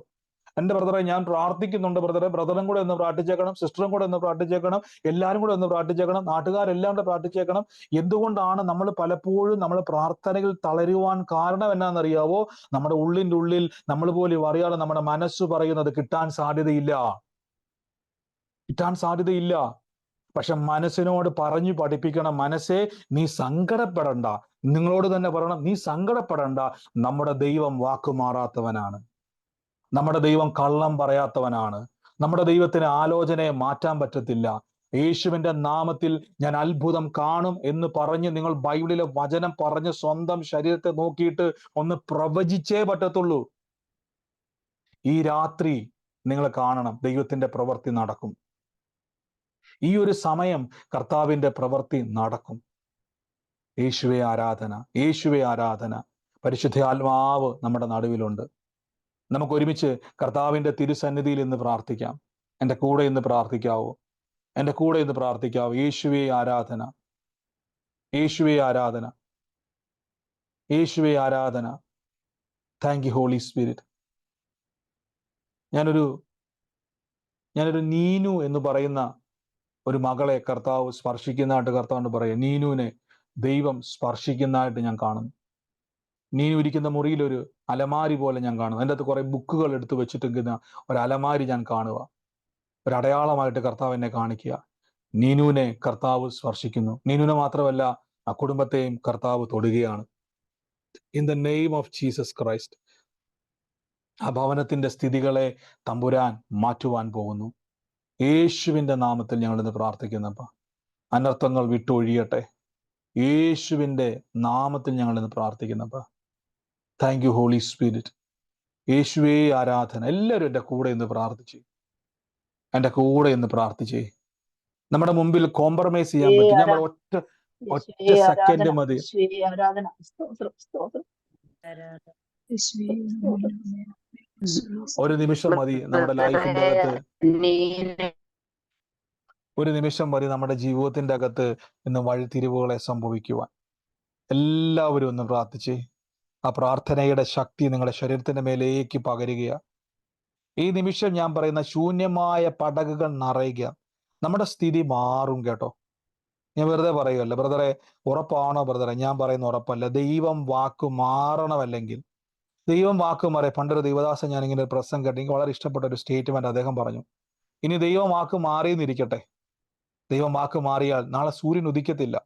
എന്റെ ബ്രദറെ, ഞാൻ പ്രാർത്ഥിക്കുന്നുണ്ട് ബ്രദറെ, ബ്രദറും കൂടെ ഒന്ന് പ്രാർത്ഥിച്ചേക്കണം, സിസ്റ്ററും കൂടെ ഒന്ന് പ്രാർത്ഥിച്ചേക്കണം, എല്ലാവരും കൂടെ ഒന്ന് പ്രാർത്ഥിച്ചേക്കണം, നാട്ടുകാരെല്ലാം കൂടെ പ്രാർത്ഥിച്ചേക്കണം. എന്തുകൊണ്ടാണ് നമ്മൾ പലപ്പോഴും നമ്മൾ പ്രാർത്ഥനയിൽ തളരുവാൻ കാരണം എന്നാണെന്നറിയാവോ? നമ്മുടെ ഉള്ളിൻ്റെ ഉള്ളിൽ നമ്മൾ പോലും അറിയാതെ നമ്മുടെ മനസ്സ് പറയുന്നത് കിട്ടാൻ സാധ്യതയില്ല. പക്ഷെ മനസ്സിനോട് പറഞ്ഞു പഠിപ്പിക്കണം, മനസ്സേ നീ സങ്കടപ്പെടണ്ട. നിങ്ങളോട് തന്നെ പറയണം, നീ സങ്കടപ്പെടണ്ട, നമ്മുടെ ദൈവം വാക്കുമാറാത്തവനാണ്, നമ്മുടെ ദൈവം കള്ളം പറയാത്തവനാണ്, നമ്മുടെ ദൈവത്തിന് ആലോചനയെ മാറ്റാൻ പറ്റത്തില്ല. യേശുവിന്റെ നാമത്തിൽ ഞാൻ അത്ഭുതം കാണും എന്ന് പറഞ്ഞ് നിങ്ങൾ ബൈബിളിലെ വചനം പറഞ്ഞ് സ്വന്തം ശരീരത്തെ നോക്കിയിട്ട് ഒന്ന് പ്രവചിച്ചേ പറ്റത്തുള്ളൂ. ഈ രാത്രി നിങ്ങൾ കാണണം, ദൈവത്തിന്റെ പ്രവൃത്തി നടക്കും. ഈ ഒരു സമയം കർത്താവിന്റെ പ്രവൃത്തി നടക്കും. യേശുവേ ആരാധന, യേശുവേ ആരാധന. പരിശുദ്ധ ആത്മാവ് നമ്മുടെ നടുവിലുണ്ട്. നമുക്ക് ഒരുമിച്ച് കർത്താവിന്റെ തിരുസന്നിധിയിൽ ഇന്ന് പ്രാർത്ഥിക്കാം. എൻ്റെ കൂടെ ഇന്ന് പ്രാർത്ഥിക്കാവോ? എൻ്റെ കൂടെ ഇന്ന് പ്രാർത്ഥിക്കാവോ? യേശുവേ ആരാധന, യേശുവേ ആരാധന, യേശുവേ ആരാധന. Thank you Holy Spirit. ഞാനൊരു നീനു എന്ന് പറയുന്ന ഒരു മകളെ കർത്താവ് സ്പർശിക്കുന്നതായിട്ട് കർത്താവ് പറയുക. നീനുവിനെ ദൈവം സ്പർശിക്കുന്നതായിട്ട് ഞാൻ കാണുന്നു. നീനു ഇരിക്കുന്ന മുറിയിൽ ഒരു അലമാരി പോലെ ഞാൻ കാണുന്നു. അതിൻ്റെ അകത്ത് കുറെ ബുക്കുകൾ എടുത്ത് വെച്ചിട്ടിരിക്കുന്ന ഒരു അലമാരി ഞാൻ കാണുക. ഒരു അടയാളമായിട്ട് കർത്താവ് എന്നെ കാണിക്കുക. നീനുവിനെ കർത്താവ് സ്പർശിക്കുന്നു. നീനുവിനെ മാത്രമല്ല, ആ കുടുംബത്തെയും കർത്താവ് തൊടുകയാണ്. In the name of Jesus Christ. ആ ഭവനത്തിന്റെ സ്ഥിതികളെ തമ്പുരാൻ മാറ്റുവാൻ പോകുന്നു. യേശുവിന്റെ നാമത്തിൽ ഞങ്ങൾ ഇന്ന് പ്രാർത്ഥിക്കുന്നപ്പ അനർത്ഥങ്ങൾ വിട്ടൊഴിയട്ടെ. യേശുവിന്റെ നാമത്തിൽ ഞങ്ങൾ ഇന്ന് പ്രാർത്ഥിക്കുന്നപ്പ താങ്ക് യു ഹോളി സ്പിരിറ്റ്. യേശുവേ ആരാധന. എല്ലാവരും എൻ്റെ കൂടെ ഇന്ന് പ്രാർത്ഥിച്ചേ, എൻ്റെ കൂടെ ഇന്ന് പ്രാർത്ഥിച്ചേ. നമ്മുടെ മുമ്പിൽ കോംപ്രമൈസ് ചെയ്യാൻ പറ്റും. ഞാൻ ഒറ്റ സെക്കൻഡ് മതി. ഒരു നിമിഷം മതി നമ്മുടെ ലൈഫിന്റെ അകത്ത്, ഒരു നിമിഷം മതി നമ്മുടെ ജീവിതത്തിന്റെ അകത്ത് ഇന്ന് വഴിത്തിരിവുകളെ സംഭവിക്കുവാൻ. എല്ലാവരും ഒന്ന് പ്രാർത്ഥിച്ചേ. ആ പ്രാർത്ഥനയുടെ ശക്തി നിങ്ങളുടെ ശരീരത്തിന്റെ മേലേക്ക് പകരുകയാണ്. ഈ നിമിഷം ഞാൻ പറയുന്ന ശൂന്യമായ പടകുകൾ നിറയുക. നമ്മുടെ സ്ഥിതി മാറും കേട്ടോ. ഞാൻ വെറുതെ പറയുമല്ല ബ്രദറെ. ഉറപ്പാണോ ബ്രദറെ? ഞാൻ പറയുന്ന ഉറപ്പല്ല. ദൈവം വാക്ക് മാറണമല്ലെങ്കിൽ ദൈവം വാക്ക് മാറേ. പണ്ടൊരു ദൈവദാസൻ ഞാൻ ഇങ്ങനെ ഒരു പ്രസംഗം കേട്ടെ, എനിക്ക് വളരെ ഇഷ്ടപ്പെട്ട ഒരു സ്റ്റേറ്റ്മെന്റ് അദ്ദേഹം പറഞ്ഞു. ഇനി ദൈവം വാക്ക് മാറിയെന്നിരിക്കട്ടെ, ദൈവം വാക്ക് മാറിയാൽ നാളെ സൂര്യൻ ഉദിക്കത്തില്ല.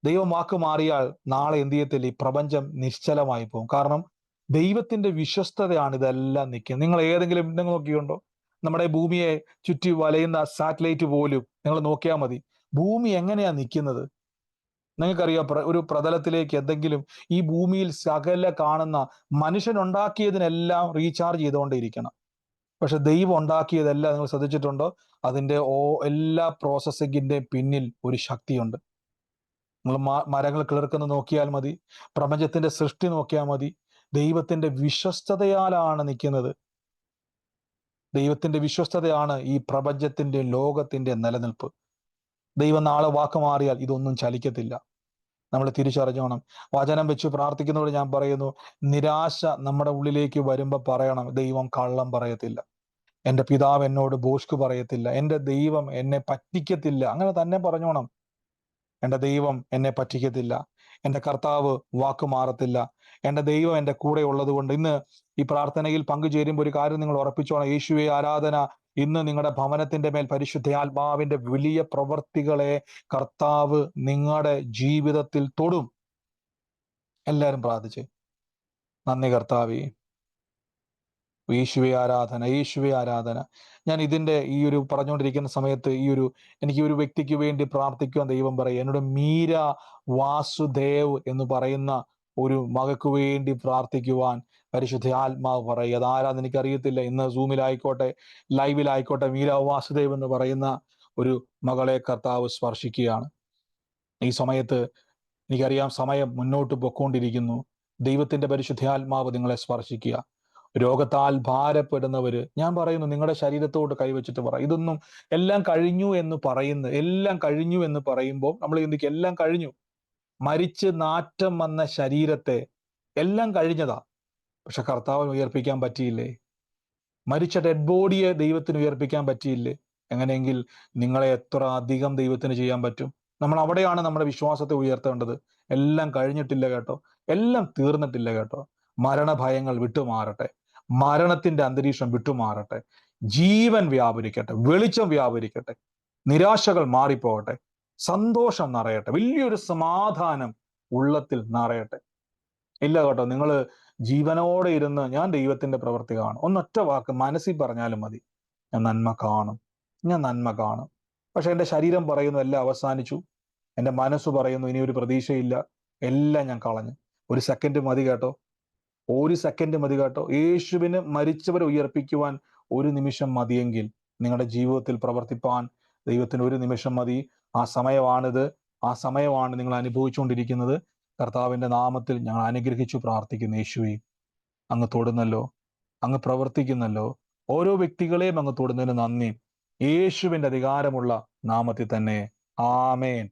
ദൈവം വാക്ക് മാറിയാൽ നാളെ എന്ത് ചെയ്യത്തില്ല? ഈ പ്രപഞ്ചം നിശ്ചലമായി പോകും. കാരണം ദൈവത്തിന്റെ വിശ്വസ്തതയാണ് ഇതെല്ലാം നിൽക്കുന്നത്. നിങ്ങൾ ഏതെങ്കിലും നിങ്ങൾ നോക്കിയുണ്ടോ? നമ്മുടെ ഭൂമിയെ ചുറ്റി വലയുന്ന സാറ്റലൈറ്റ് പോലും നിങ്ങൾ നോക്കിയാൽ മതി. ഭൂമി എങ്ങനെയാ നിൽക്കുന്നത്? നിങ്ങൾക്കറിയാം, ഒരു പ്രതലത്തിലേക്ക് എന്തെങ്കിലും ഈ ഭൂമിയിൽ സകല കാണുന്ന മനുഷ്യനുണ്ടാക്കിയതിനെല്ലാം റീചാർജ് ചെയ്തുകൊണ്ടേയിരിക്കണം. പക്ഷെ ദൈവം ഉണ്ടാക്കിയതെല്ലാം നിങ്ങൾ ശ്രദ്ധിച്ചിട്ടുണ്ടോ? അതിന്റെ എല്ലാ പ്രോസസ്സിങ്ങിന്റെ പിന്നിൽ ഒരു ശക്തിയുണ്ട്. നിങ്ങൾ മരങ്ങൾ കിളിർക്കുന്നത് നോക്കിയാൽ മതി, പ്രപഞ്ചത്തിന്റെ സൃഷ്ടി നോക്കിയാൽ മതി. ദൈവത്തിന്റെ വിശ്വസ്തതയാലാണ് നിൽക്കുന്നത്. ദൈവത്തിന്റെ വിശ്വസ്തതയാണ് ഈ പ്രപഞ്ചത്തിന്റെ ലോകത്തിന്റെ നിലനിൽപ്പ്. ദൈവം നാളെ വാക്ക് മാറിയാൽ ഇതൊന്നും ചലിക്കത്തില്ല. നമ്മൾ തിരിച്ചറിഞ്ഞോണം. വചനം വെച്ച് പ്രാർത്ഥിക്കുന്നതോട് ഞാൻ പറയുന്നു, നിരാശ നമ്മുടെ ഉള്ളിലേക്ക് വരുമ്പോൾ പറയണം, ദൈവം കള്ളം പറയത്തില്ല, എൻ്റെ പിതാവ് എന്നോട് ഭോഷ്ക് പറയത്തില്ല, എൻ്റെ ദൈവം എന്നെ പറ്റിക്കത്തില്ല. അങ്ങനെ തന്നെ പറഞ്ഞോണം. എൻ്റെ ദൈവം എന്നെ പറ്റിക്കത്തില്ല, എൻ്റെ കർത്താവ് വാക്ക് മാറത്തില്ല, എൻ്റെ ദൈവം എൻ്റെ കൂടെ ഉള്ളത് കൊണ്ട്. ഇന്ന് ഈ പ്രാർത്ഥനയിൽ പങ്കുചേരുമ്പോൾ ഒരു കാര്യം നിങ്ങൾ ഉറപ്പിച്ചോണം, യേശുവെ ആരാധന. ഇന്ന് നിങ്ങളുടെ ഭവനത്തിന്റെ മേൽ പരിശുദ്ധാത്മാവിന്റെ വലിയ പ്രവർത്തികളെ കർത്താവ് നിങ്ങളുടെ ജീവിതത്തിൽ തൊടും. എല്ലാവരും പ്രാർത്ഥിച്ച്, നന്ദി കർത്താവേ, യേശുവെ ആരാധന, യേശുവെ ആരാധന. ഞാൻ ഇതിന്റെ ഈ ഒരു പറഞ്ഞുകൊണ്ടിരിക്കുന്ന സമയത്ത് എനിക്ക് ഒരു വ്യക്തിക്ക് വേണ്ടി പ്രാർത്ഥിക്കുവാൻ ദൈവം പറയും. എന്നോട് മീര വാസുദേവ് എന്ന് പറയുന്ന ഒരു മകൾക്ക് വേണ്ടി പ്രാർത്ഥിക്കുവാൻ പരിശുദ്ധ ആത്മാവ് പറയും. അതാരാന്ന് എനിക്കറിയത്തില്ല. ഇന്ന് സൂമിലായിക്കോട്ടെ, ലൈവിലായിക്കോട്ടെ, മീര വാസുദേവ് എന്ന് പറയുന്ന ഒരു മകളെ കർത്താവ് സ്പർശിക്കുകയാണ്. ഈ സമയത്ത് എനിക്കറിയാം, സമയം മുന്നോട്ട് പൊക്കോണ്ടിരിക്കുന്നു. ദൈവത്തിന്റെ പരിശുദ്ധാത്മാവ് നിങ്ങളെ സ്പർശിക്കുക. രോഗത്താൽ ഭാരപ്പെടുന്നവര്, ഞാൻ പറയുന്നു, നിങ്ങളുടെ ശരീരത്തോട് കൈവച്ചിട്ട് പറ, ഇതൊന്നും എല്ലാം കഴിഞ്ഞു എന്ന് എല്ലാം കഴിഞ്ഞു എന്ന് പറയുമ്പോൾ നമ്മൾ ചിന്തിക്കും എല്ലാം കഴിഞ്ഞു. മരിച്ച് നാറ്റം വന്ന ശരീരത്തെ എല്ലാം കഴിഞ്ഞതാ, പക്ഷെ കർത്താവിന് ഉയർപ്പിക്കാൻ പറ്റിയില്ലേ? മരിച്ച ഡെഡ് ബോഡിയെ ദൈവത്തിന് ഉയർപ്പിക്കാൻ പറ്റിയില്ലേ? എങ്ങനെയെങ്കിൽ നിങ്ങളെ എത്ര അധികം ദൈവത്തിന് ചെയ്യാൻ പറ്റും? നമ്മൾ അവിടെയാണ് നമ്മുടെ വിശ്വാസത്തെ ഉയർത്തേണ്ടത്. എല്ലാം കഴിഞ്ഞിട്ടില്ല കേട്ടോ, എല്ലാം തീർന്നിട്ടില്ല കേട്ടോ. മരണഭയങ്ങൾ വിട്ടുമാറട്ടെ, മരണത്തിന്റെ അന്തരീക്ഷം വിട്ടുമാറട്ടെ, ജീവൻ വ്യാപരിക്കട്ടെ, വെളിച്ചം വ്യാപരിക്കട്ടെ, നിരാശകൾ മാറിപ്പോകട്ടെ, സന്തോഷം നിറയട്ടെ, വലിയൊരു സമാധാനം ഉള്ളത്തിൽ നിറയട്ടെ. ഇല്ല കേട്ടോ, നിങ്ങൾ ജീവനോടെ ഇരുന്ന് ഞാൻ ദൈവത്തിന്റെ പ്രവൃത്തി കാണും, ഒന്നൊറ്റ വാക്ക് മനസ്സിൽ പറഞ്ഞാലും മതി, ഞാൻ നന്മ കാണും, ഞാൻ നന്മ കാണും. പക്ഷെ എൻ്റെ ശരീരം പറയുന്നു എല്ലാം അവസാനിച്ചു, എൻ്റെ മനസ്സ് പറയുന്നു ഇനി ഒരു പ്രതീക്ഷയില്ല, എല്ലാം ഞാൻ കളഞ്ഞു. ഒരു സെക്കൻഡ് മതി കേട്ടോ, ഒരു സെക്കൻഡ് മതി കേട്ടോ. യേശുവിന് മരിച്ചവരെ ഉയർപ്പിക്കുവാൻ ഒരു നിമിഷം മതിയെങ്കിൽ നിങ്ങളുടെ ജീവിതത്തിൽ പ്രവർത്തിപ്പാൻ ദൈവത്തിന് ഒരു നിമിഷം മതി. ആ സമയമാണിത്, ആ സമയമാണ് നിങ്ങൾ അനുഭവിച്ചുകൊണ്ടിരിക്കുന്നത്. കർത്താവിന്റെ നാമത്തിൽ ഞങ്ങൾ അനുഗ്രഹിച്ചു പ്രാർത്ഥിക്കുന്നു. യേശുവേ, അങ്ങ് തൊടുന്നല്ലോ, അങ്ങ് പ്രവർത്തിക്കുന്നല്ലോ, ഓരോ വ്യക്തികളെയും അങ്ങ് തൊടുന്നതിന് നന്ദി. യേശുവിന്റെ അധികാരമുള്ള നാമത്തിൽ തന്നെ, ആമേൻ.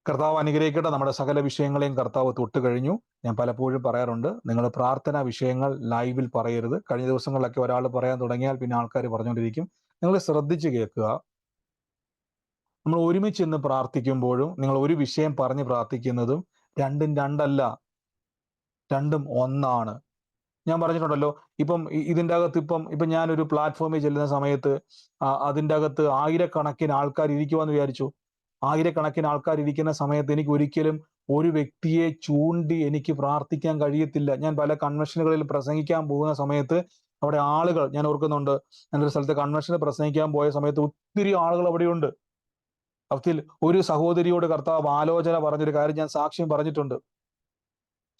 കർത്താവ് അനുഗ്രഹിക്കട്ടെ. നമ്മുടെ സകല വിഷയങ്ങളെയും കർത്താവ് തൊട്ട് കഴിഞ്ഞു. ഞാൻ പലപ്പോഴും പറയാറുണ്ട്, നിങ്ങൾ പ്രാർത്ഥനാ വിഷയങ്ങൾ ലൈവിൽ പറയരുത്. കഴിഞ്ഞ ദിവസങ്ങളിലൊക്കെ ഒരാൾ പറയാൻ തുടങ്ങിയാൽ പിന്നെ ആൾക്കാർ പറഞ്ഞുകൊണ്ടിരിക്കും. നിങ്ങൾ ശ്രദ്ധിച്ച് കേൾക്കുക. നമ്മൾ ഒരുമിച്ച് ഇന്ന് പ്രാർത്ഥിക്കുമ്പോഴും നിങ്ങൾ ഒരു വിഷയം പറഞ്ഞ് പ്രാർത്ഥിക്കുന്നതും രണ്ടും രണ്ടല്ല, രണ്ടും ഒന്നാണ്. ഞാൻ പറഞ്ഞിട്ടുണ്ടല്ലോ, ഇപ്പം ഇതിൻ്റെ അകത്ത് ഇപ്പം ഞാനൊരു പ്ലാറ്റ്ഫോമിൽ ചെല്ലുന്ന സമയത്ത് അതിൻ്റെ അകത്ത് ആയിരക്കണക്കിന് ആൾക്കാർ ഇരിക്കുവാന്ന് വിചാരിച്ചു. ആയിരക്കണക്കിന് ആൾക്കാർ ഇരിക്കുന്ന സമയത്ത് എനിക്ക് ഒരിക്കലും ഒരു വ്യക്തിയെ ചൂണ്ടി എനിക്ക് പ്രാർത്ഥിക്കാൻ കഴിയത്തില്ല. ഞാൻ പല കൺവെൻഷനുകളിൽ പ്രസംഗിക്കാൻ പോകുന്ന സമയത്ത് അവിടെ ആളുകൾ, ഞാൻ ഓർക്കുന്നുണ്ട്, ഞാനൊരു സ്ഥലത്ത് കൺവെൻഷന് പ്രസംഗിക്കാൻ പോയ സമയത്ത് ഒത്തിരി ആളുകൾ അവിടെയുണ്ട്. അവത്തിൽ ഒരു സഹോദരിയോട് കർത്താവ് ആലോചന പറഞ്ഞൊരു കാര്യം ഞാൻ സാക്ഷ്യം പറഞ്ഞിട്ടുണ്ട്.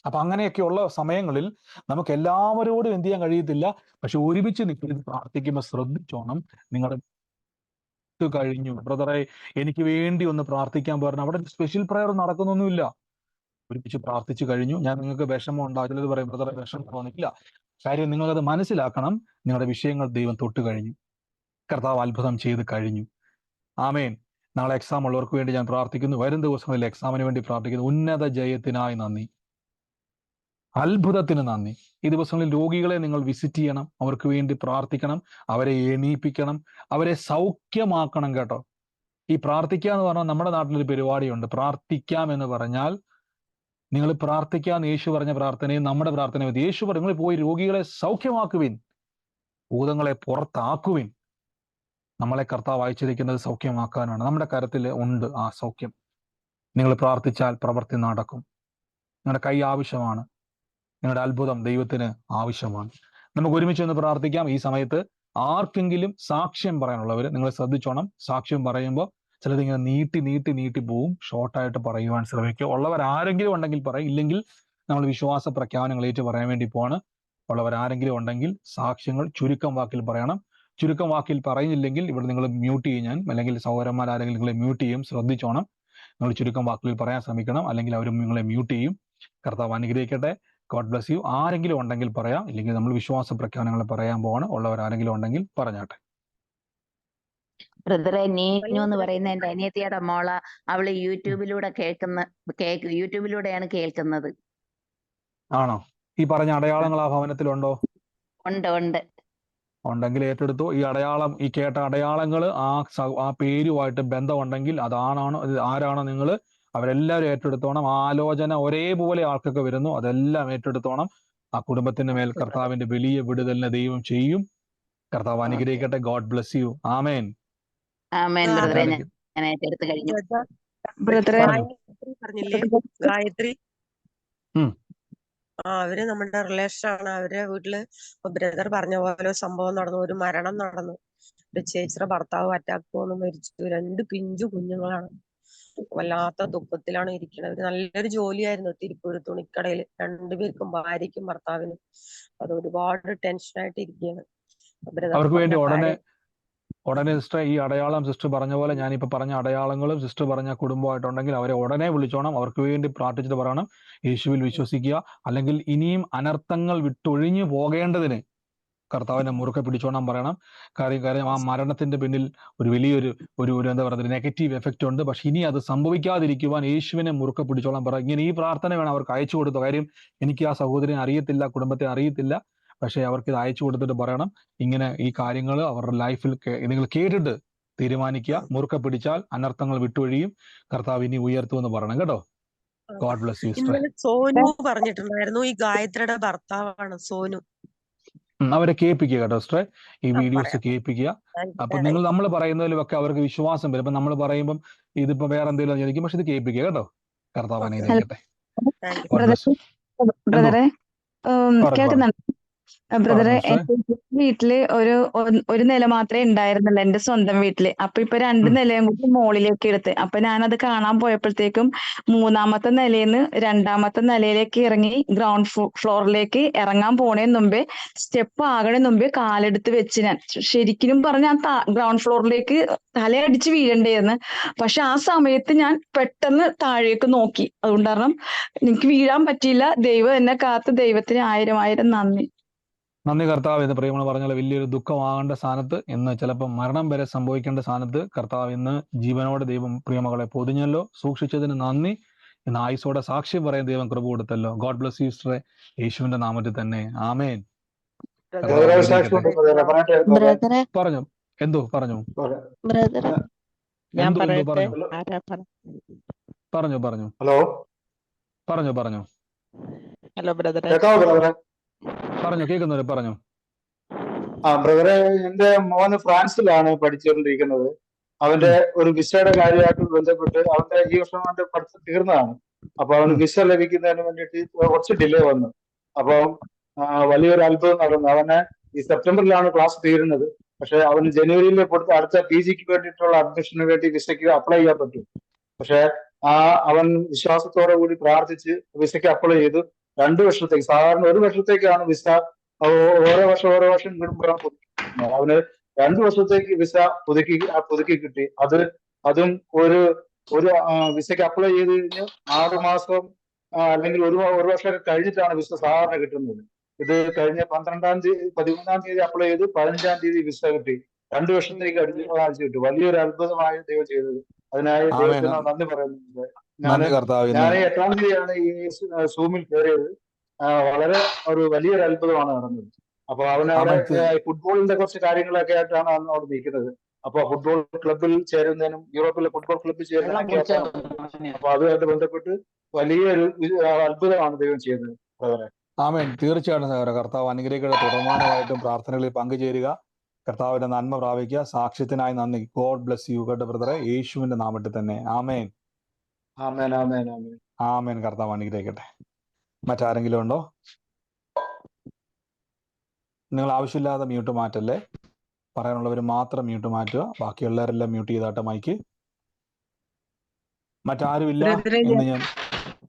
അപ്പൊ അങ്ങനെയൊക്കെയുള്ള സമയങ്ങളിൽ നമുക്ക് എല്ലാവരോടും എന്ത് ചെയ്യാൻ കഴിയത്തില്ല. പക്ഷെ ഒരുമിച്ച് നിൽക്കുന്നത് പ്രാർത്ഥിക്കുമ്പോൾ ശ്രദ്ധിച്ചോണം. നിങ്ങളുടെ കഴിഞ്ഞു ബ്രദറെ, എനിക്ക് വേണ്ടി ഒന്ന് പ്രാർത്ഥിക്കാൻ പറഞ്ഞു, അവിടെ സ്പെഷ്യൽ പ്രയർ നടക്കുന്നൊന്നുമില്ല. ഒരുമിച്ച് പ്രാർത്ഥിച്ചു കഴിഞ്ഞു. ഞാൻ നിങ്ങൾക്ക് വിഷമം ഉണ്ടാകില്ല, ചിലത് പറയും ബ്രദറെ വിഷമം തോന്നിക്കില്ല. കാര്യം നിങ്ങളത് മനസ്സിലാക്കണം, നിങ്ങളുടെ വിഷയങ്ങൾ ദൈവം തൊട്ട് കഴിഞ്ഞു, കർത്താവ് അത്ഭുതം ചെയ്ത് കഴിഞ്ഞു. ആമേൻ. നാളെ എക്സാം ഉള്ളവർക്ക് വേണ്ടി ഞാൻ പ്രാർത്ഥിക്കുന്നു. വരും ദിവസങ്ങളിൽ എക്സാമിന് വേണ്ടി പ്രാർത്ഥിക്കുന്നു. ഉന്നത ജയത്തിനായി നന്ദി, അത്ഭുതത്തിന് നന്ദി. ഈ ദിവസങ്ങളിൽ രോഗികളെ നിങ്ങൾ വിസിറ്റ് ചെയ്യണം, അവർക്ക് വേണ്ടി പ്രാർത്ഥിക്കണം, അവരെ എണീപ്പിക്കണം, അവരെ സൗഖ്യമാക്കണം കേട്ടോ. ഈ പ്രാർത്ഥിക്കുക എന്ന് പറഞ്ഞാൽ നമ്മുടെ നാട്ടിലൊരു പരിപാടിയുണ്ട്. പ്രാർത്ഥിക്കാം എന്ന് പറഞ്ഞാൽ നിങ്ങൾ പ്രാർത്ഥിക്കാന്ന് യേശു പറഞ്ഞ പ്രാർത്ഥനയും നമ്മുടെ പ്രാർത്ഥനയും യേശു പറഞ്ഞു, നിങ്ങൾ പോയി രോഗികളെ സൗഖ്യമാക്കുവിൻ, ഭൂതങ്ങളെ പുറത്താക്കുവിൻ. നമ്മളെ കർത്താവ് അയച്ചിരിക്കുന്നത് സൗഖ്യമാക്കാനാണ്. നമ്മുടെ കരത്തിൽ ഉണ്ട് ആ സൗഖ്യം. നിങ്ങൾ പ്രാർത്ഥിച്ചാൽ പ്രവൃത്തി നടക്കും. നിങ്ങളുടെ കൈ ആവശ്യമാണ്. നിങ്ങളുടെ അത്ഭുതം ദൈവത്തിന് ആവശ്യമാണ്. നമുക്ക് ഒരുമിച്ച് ഒന്ന് പ്രാർത്ഥിക്കാം. ഈ സമയത്ത് ആർക്കെങ്കിലും സാക്ഷ്യം പറയാനുള്ളവർ നിങ്ങൾ ശ്രദ്ധിച്ചോണം. സാക്ഷ്യം പറയുമ്പോൾ ചിലത് ഇങ്ങനെ നീട്ടി നീട്ടി നീട്ടി പോവും. ഷോർട്ടായിട്ട് പറയുവാൻ ശ്രമിക്കുക. ഉള്ളവർ ആരെങ്കിലും ഉണ്ടെങ്കിൽ പറയും. ഇല്ലെങ്കിൽ നമ്മൾ വിശ്വാസ പ്രഖ്യാപനങ്ങൾ ഏറ്റു പറയാൻ വേണ്ടി പോവാണ്. ഉള്ളവർ ആരെങ്കിലും ഉണ്ടെങ്കിൽ സാക്ഷ്യങ്ങൾ ചുരുക്കം വാക്കിൽ പറയണം. ചുരുക്കം വാക്കിൽ പറയുന്നില്ലെങ്കിൽ ഇവിടെ നിങ്ങൾ മ്യൂട്ട് ചെയ്യും ഞാൻ, അല്ലെങ്കിൽ സഹോദരന്മാർ ആരെങ്കിലും നിങ്ങളെ മ്യൂട്ട് ചെയ്യും. ശ്രദ്ധിച്ചോണം. നിങ്ങൾ ചുരുക്കം വാക്കുകളിൽ പറയാൻ ശ്രമിക്കണം, അല്ലെങ്കിൽ അവർ നിങ്ങളെ മ്യൂട്ട് ചെയ്യും. കർത്താവ് അനുഗ്രഹിക്കട്ടെ. God bless U. ആരെങ്കിലും ഉണ്ടെങ്കിൽ പറയാം, ഇല്ലെങ്കിൽ നമ്മൾ വിശ്വാസ പ്രഖ്യാപനങ്ങൾ പറയാൻ പോവാണ്. ഉള്ളവർ ആരെങ്കിലും ഉണ്ടെങ്കിൽ പറഞ്ഞാട്ടെ. ബ്രദറെ, നീനു എന്ന് പറയുന്ന എന്റെ അനിയത്തിയുടെ മോള, അവള് യൂട്യൂബിലൂടെയാണ് കേൾക്കുന്നത്. ആണോ? ഈ പറഞ്ഞ അടയാളങ്ങൾ ആ ഭവനത്തിലുണ്ടോ? ഉണ്ട് ഉണ്ട്. ഉണ്ടെങ്കിൽ ഏറ്റെടുത്തു. ഈ അടയാളം, ഈ കേട്ട അടയാളങ്ങൾ ആ പേരുമായിട്ട് ബന്ധമുണ്ടെങ്കിൽ ആരാണോ നിങ്ങൾ, അവരെല്ലാവരും ഏറ്റെടുത്തോണം. ആലോചന ഒരേപോലെ ആൾക്കൊക്കെ വരുന്നു, അതെല്ലാം ഏറ്റെടുത്തോണം. ആ കുടുംബത്തിന്റെ മേൽ കർത്താവിന്റെ വലിയ വിടുതലിനെ ദൈവം ചെയ്യും. കർത്താവ് അനുഗ്രഹിക്കട്ടെ. God bless you. ആമേൻ. ആമേൻ ബ്രദറെ, ഞാൻ ഏറ്റെടുത്ത് കഴിഞ്ഞു. പറഞ്ഞില്ലേ ഗായത്രി? അവര് നമ്മുടെ റിലേഷൻ ആണ്. അവരെ വീട്ടില് ബ്രദർ പറഞ്ഞ പോലെ സംഭവം നടന്നു. ഒരു മരണം നടന്നു. ഒരു ചേച്ചിയുടെ ഭർത്താവ് അറ്റാക്ക് വന്ന് മരിച്ചു. 2 പിഞ്ചു കുഞ്ഞുങ്ങളാണ്. വല്ലാത്ത ദുഃഖത്തിലാണ് ഇരിക്കുന്നത്. ഒരു നല്ലൊരു ജോലിയായിരുന്നു തിരുപ്പൂർ തുണിക്കടയിൽ. 2 പേർക്കും, ഭാര്യയ്ക്കും ഭർത്താവിനും. അത് ഒരുപാട് ടെൻഷനായിട്ട് ഇരിക്കുകയാണ്. അവർക്ക് വേണ്ടി ഉടനെ സിസ്റ്റർ, ഈ അടയാളം സിസ്റ്റർ പറഞ്ഞ പോലെ, ഞാനിപ്പോ പറഞ്ഞ അടയാളങ്ങളും സിസ്റ്റർ പറഞ്ഞ കുടുംബമായിട്ടുണ്ടെങ്കിൽ അവരെ ഉടനെ വിളിച്ചോണം. അവർക്ക് വേണ്ടി പ്രാർത്ഥിച്ചിട്ട് പറയണം യേശുവിൽ വിശ്വസിക്കുക. അല്ലെങ്കിൽ ഇനിയും അനർത്ഥങ്ങൾ വിട്ടൊഴിഞ്ഞു പോകേണ്ടതിന് കർത്താവിനെ മുറുക്കെ പിടിച്ചോണം പറയണം. കാര്യം ആ മരണത്തിന്റെ പിന്നിൽ ഒരു വലിയൊരു എന്താ പറയുക, നെഗറ്റീവ് എഫക്റ്റ് ഉണ്ട്. പക്ഷെ ഇനി അത് സംഭവിക്കാതിരിക്കുവാൻ യേശുവിനെ മുറുക്കെ പിടിച്ചോളം പറയാം. ഇങ്ങനെ ഈ പ്രാർത്ഥന വേണം അവർക്ക് അയച്ചു കൊടുത്ത കാര്യം. എനിക്ക് ആ സഹോദരനെ അറിയത്തില്ല, കുടുംബത്തെ അറിയത്തില്ല, പക്ഷെ അവർക്ക് ഇത് അയച്ചു കൊടുത്തിട്ട് പറയണം, ഇങ്ങനെ ഈ കാര്യങ്ങൾ അവരുടെ ലൈഫിൽ നിങ്ങൾ കേട്ടിട്ട് തീരുമാനിക്കുക. മുറുക്കെ പിടിച്ചാൽ അനർത്ഥങ്ങൾ വിട്ടൊഴിയും. കർത്താവ് ഇനി ഉയർത്തുമെന്ന് പറയണം കേട്ടോ. God bless U. സോനു പറഞ്ഞിട്ടുണ്ടായിരുന്നു, ഈ ഗായത്രിയുടെ ഭർത്താവാണ് സോനു. അവരെ കേൾപ്പിക്കുക കേട്ടോ സിസ്റ്ററെ, ഈ വീഡിയോസ് കേൾപ്പിക്കുക. അപ്പൊ നമ്മൾ പറയുന്നതിലൊക്കെ അവർക്ക് വിശ്വാസം വരും. അപ്പൊ നമ്മൾ പറയുമ്പോൾ ഇതിപ്പോ വേറെ എന്തെങ്കിലും ചോദിക്കും, പക്ഷെ ഇത് കേൾപ്പിക്കുക കേട്ടോ. കർത്താവ് അനുഗ്രഹിക്കട്ടെ. ബ്രദറെ കേൾക്കുന്നുണ്ട്? ബ്രദറെ, വീട്ടില് ഒരു നില മാത്രമേ ഉണ്ടായിരുന്നുള്ളൂ, എന്റെ സ്വന്തം വീട്ടില്. അപ്പൊ ഇപ്പൊ 2 നിലയും കൂടി മുകളിലേക്ക് എടുത്ത്. അപ്പൊ ഞാനത് കാണാൻ പോയപ്പോഴത്തേക്കും 3-മത്തെ നിലയിന്ന് 2-മത്തെ നിലയിലേക്ക് ഇറങ്ങി ഗ്രൗണ്ട് ഫ്ലോറിലേക്ക് ഇറങ്ങാൻ പോണേന് മുമ്പേ, സ്റ്റെപ്പ് ആകണേ മുമ്പേ കാലെടുത്ത് വെച്ച് ഞാൻ ശരിക്കും പറഞ്ഞ ഗ്രൗണ്ട് ഫ്ലോറിലേക്ക് തലയടിച്ച് വീഴണ്ടായിരുന്നു. പക്ഷെ ആ സമയത്ത് ഞാൻ പെട്ടെന്ന് താഴേക്ക് നോക്കി. അതുകൊണ്ട് കാരണം എനിക്ക് വീഴാൻ പറ്റിയില്ല. ദൈവം എന്നെ കാത്ത്. ദൈവത്തിന് 1000 നന്ദി. നന്ദി കർത്താവ്. എന്ന് പ്രിയമുള്ള പറഞ്ഞാൽ വലിയൊരു ദുഃഖമാകേണ്ട സ്ഥാനത്ത്, ഇന്ന് ചിലപ്പോൾ മരണം വരെ സംഭവിക്കേണ്ട സ്ഥാനത്ത് കർത്താവ് ഇന്ന് ജീവനോടെ ദൈവം പ്രിയമകളെ പൊതിഞ്ഞല്ലോ. സൂക്ഷിച്ചതിന് നന്ദി. ഇന്ന് ആയുസോടെ സാക്ഷ്യം പറയാൻ ദൈവം കൃപ കൊടുത്തല്ലോ. ഗോഡ് ബ്ലസ് യു സിസ്റ്ററെ, യേശുവിന്റെ നാമത്തിൽ തന്നെ. ആമേൻ. പറഞ്ഞു. എന്തോ പറഞ്ഞു? പറഞ്ഞു. ഹലോ ഹലോ ബ്രദറെ, പറഞ്ഞു. കേൾക്കുന്നില്ല? പറഞ്ഞു. ബ്രദറെ, എന്റെ മോന് ഫ്രാൻസിലാണ് പഠിച്ചുകൊണ്ടിരിക്കുന്നത്. അവന്റെ ഒരു വിസയുടെ കാര്യമായിട്ട് ബന്ധപ്പെട്ട് അവന്റെ ഈ വർഷം അവന്റെ പഠിത്തം തീർന്നതാണ്. അപ്പൊ അവന് വിസ ലഭിക്കുന്നതിന് വേണ്ടിയിട്ട് കുറച്ച് ഡിലേ വന്നു. അപ്പം വലിയൊരു അത്ഭുതം നടന്നു. അവന് ഈ സെപ്റ്റംബറിലാണ് ക്ലാസ് തീരുന്നത്. പക്ഷെ അവന് ജനുവരിയിൽ കൊടുത്ത് അടുത്ത PGക്ക് വേണ്ടിയിട്ടുള്ള അഡ്മിഷന് വേണ്ടി വിസയ്ക്ക് അപ്ലൈ ചെയ്യാൻ പറ്റും. പക്ഷെ അവൻ വിശ്വാസത്തോടെ കൂടി പ്രാർത്ഥിച്ച് വിസയ്ക്ക് അപ്ലൈ ചെയ്തു. 2 വർഷത്തേക്ക്, സാധാരണ 1 വർഷത്തേക്കാണ് വിസ. ഓരോ വർഷം വീടുമ്പോഴാണ് പുതുക്കുന്നത്. അവന് 2 വർഷത്തേക്ക് വിസ പുതുക്കി കിട്ടി. അതും ഒരു വിസയ്ക്ക് അപ്ലൈ ചെയ്ത് കഴിഞ്ഞ് 6 മാസം അല്ലെങ്കിൽ ഒരു വർഷം കഴിഞ്ഞിട്ടാണ് വിസ സാധാരണ കിട്ടുന്നത്. ഇത് കഴിഞ്ഞ 13-ാം തീയതി അപ്ലൈ ചെയ്ത് 15-ാം തീയതി വിസ കിട്ടി. 2 വർഷത്തേക്ക് അടിച്ചു കിട്ടി. വലിയൊരു അത്ഭുതമായി ദൈവം ചെയ്തത്. അതിനായി ദൈവത്തിന് നന്ദി പറയുന്നുണ്ട്. ഞാൻ 8-ാം തീയതിയാണ് ഈ സൂമിൽ കയറിയത്. വളരെ വലിയൊരു അത്ഭുതമാണ് നടന്നത്. അപ്പൊ അവനവിടെ ഫുട്ബോളിന്റെ കുറച്ച് കാര്യങ്ങളൊക്കെ ആയിട്ടാണ് അന്ന് അവിടെ നിൽക്കുന്നത്. അപ്പൊ ഫുട്ബോൾ ക്ലബിൽ ചേരുന്നതിനും, യൂറോപ്പിലെ ഫുട്ബോൾ ക്ലബിൽ ചേരുന്നതിനൊക്കെ, അപ്പൊ അതുമായിട്ട് ബന്ധപ്പെട്ട് വലിയൊരു അത്ഭുതമാണ് ദൈവം ചെയ്തത്. ആമേൻ. തീർച്ചയായിട്ടും സഹോദര, കർത്താവ് അനുഗ്രഹിക്കട്ടെ. തുടർമാനമായിട്ടും പ്രാർത്ഥനകളിൽ പങ്കുചേരുക. കർത്താവിന്റെ നന്മ പ്രാപിക്കുക. സാക്ഷ്യത്തിനായി നന്ദി. ഗോഡ് ബ്ലെസ് യു കേട്ടോ ബ്രദറെ, യേശുവിന്റെ നാമത്തിൽ തന്നെ. ആമേൻ. ആമേൻ ആമേൻ ആമേൻ. ആമേൻ. കർത്താവ് അനുഗ്രഹിക്കട്ടെ. മറ്റാരെങ്കിലും ഉണ്ടോ? നിങ്ങൾ ആവശ്യമില്ലാതെ മ്യൂട്ട് മാറ്റല്ലേ. പറയാനുള്ളവർ മാത്രം മ്യൂട്ട് മാറ്റുക. ബാക്കിയുള്ളവരെല്ലാം മ്യൂട്ട് ചെയ്താട്ടെ മൈക്ക്. മറ്റാരുമില്ല എന്ന് ഞാൻ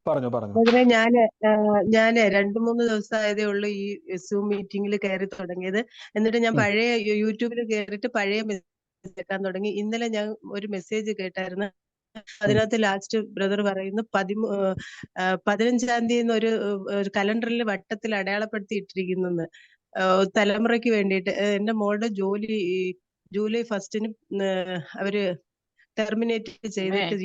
പറഞ്ഞു. ബ്രദറെ, ഞാന് 2-3 ദിവസമായതേ ഉള്ളൂ ഈ സൂം മീറ്റിംഗിൽ കയറി തുടങ്ങിയത്. എന്നിട്ട് ഞാൻ പഴയ യൂട്യൂബിൽ കയറിയിട്ട് പഴയ മെസ്സേജ് കേൾക്കാൻ തുടങ്ങി. ഇന്നലെ ഞാൻ ഒരു മെസ്സേജ് കേട്ടായിരുന്നു. അതിനകത്ത് ലാസ്റ്റ് ബ്രദർ പറയുന്നു 15-ാം തീയതി ഒരു കലണ്ടറിൽ വട്ടത്തിൽ അടയാളപ്പെടുത്തി ഇട്ടിരിക്കുന്നു തലമുറയ്ക്ക് വേണ്ടിയിട്ട്. എന്റെ മോളുടെ ജോലി ജൂലൈ 1 അവര് ടെർമിനേറ്റ് ചെയ്തിട്ട്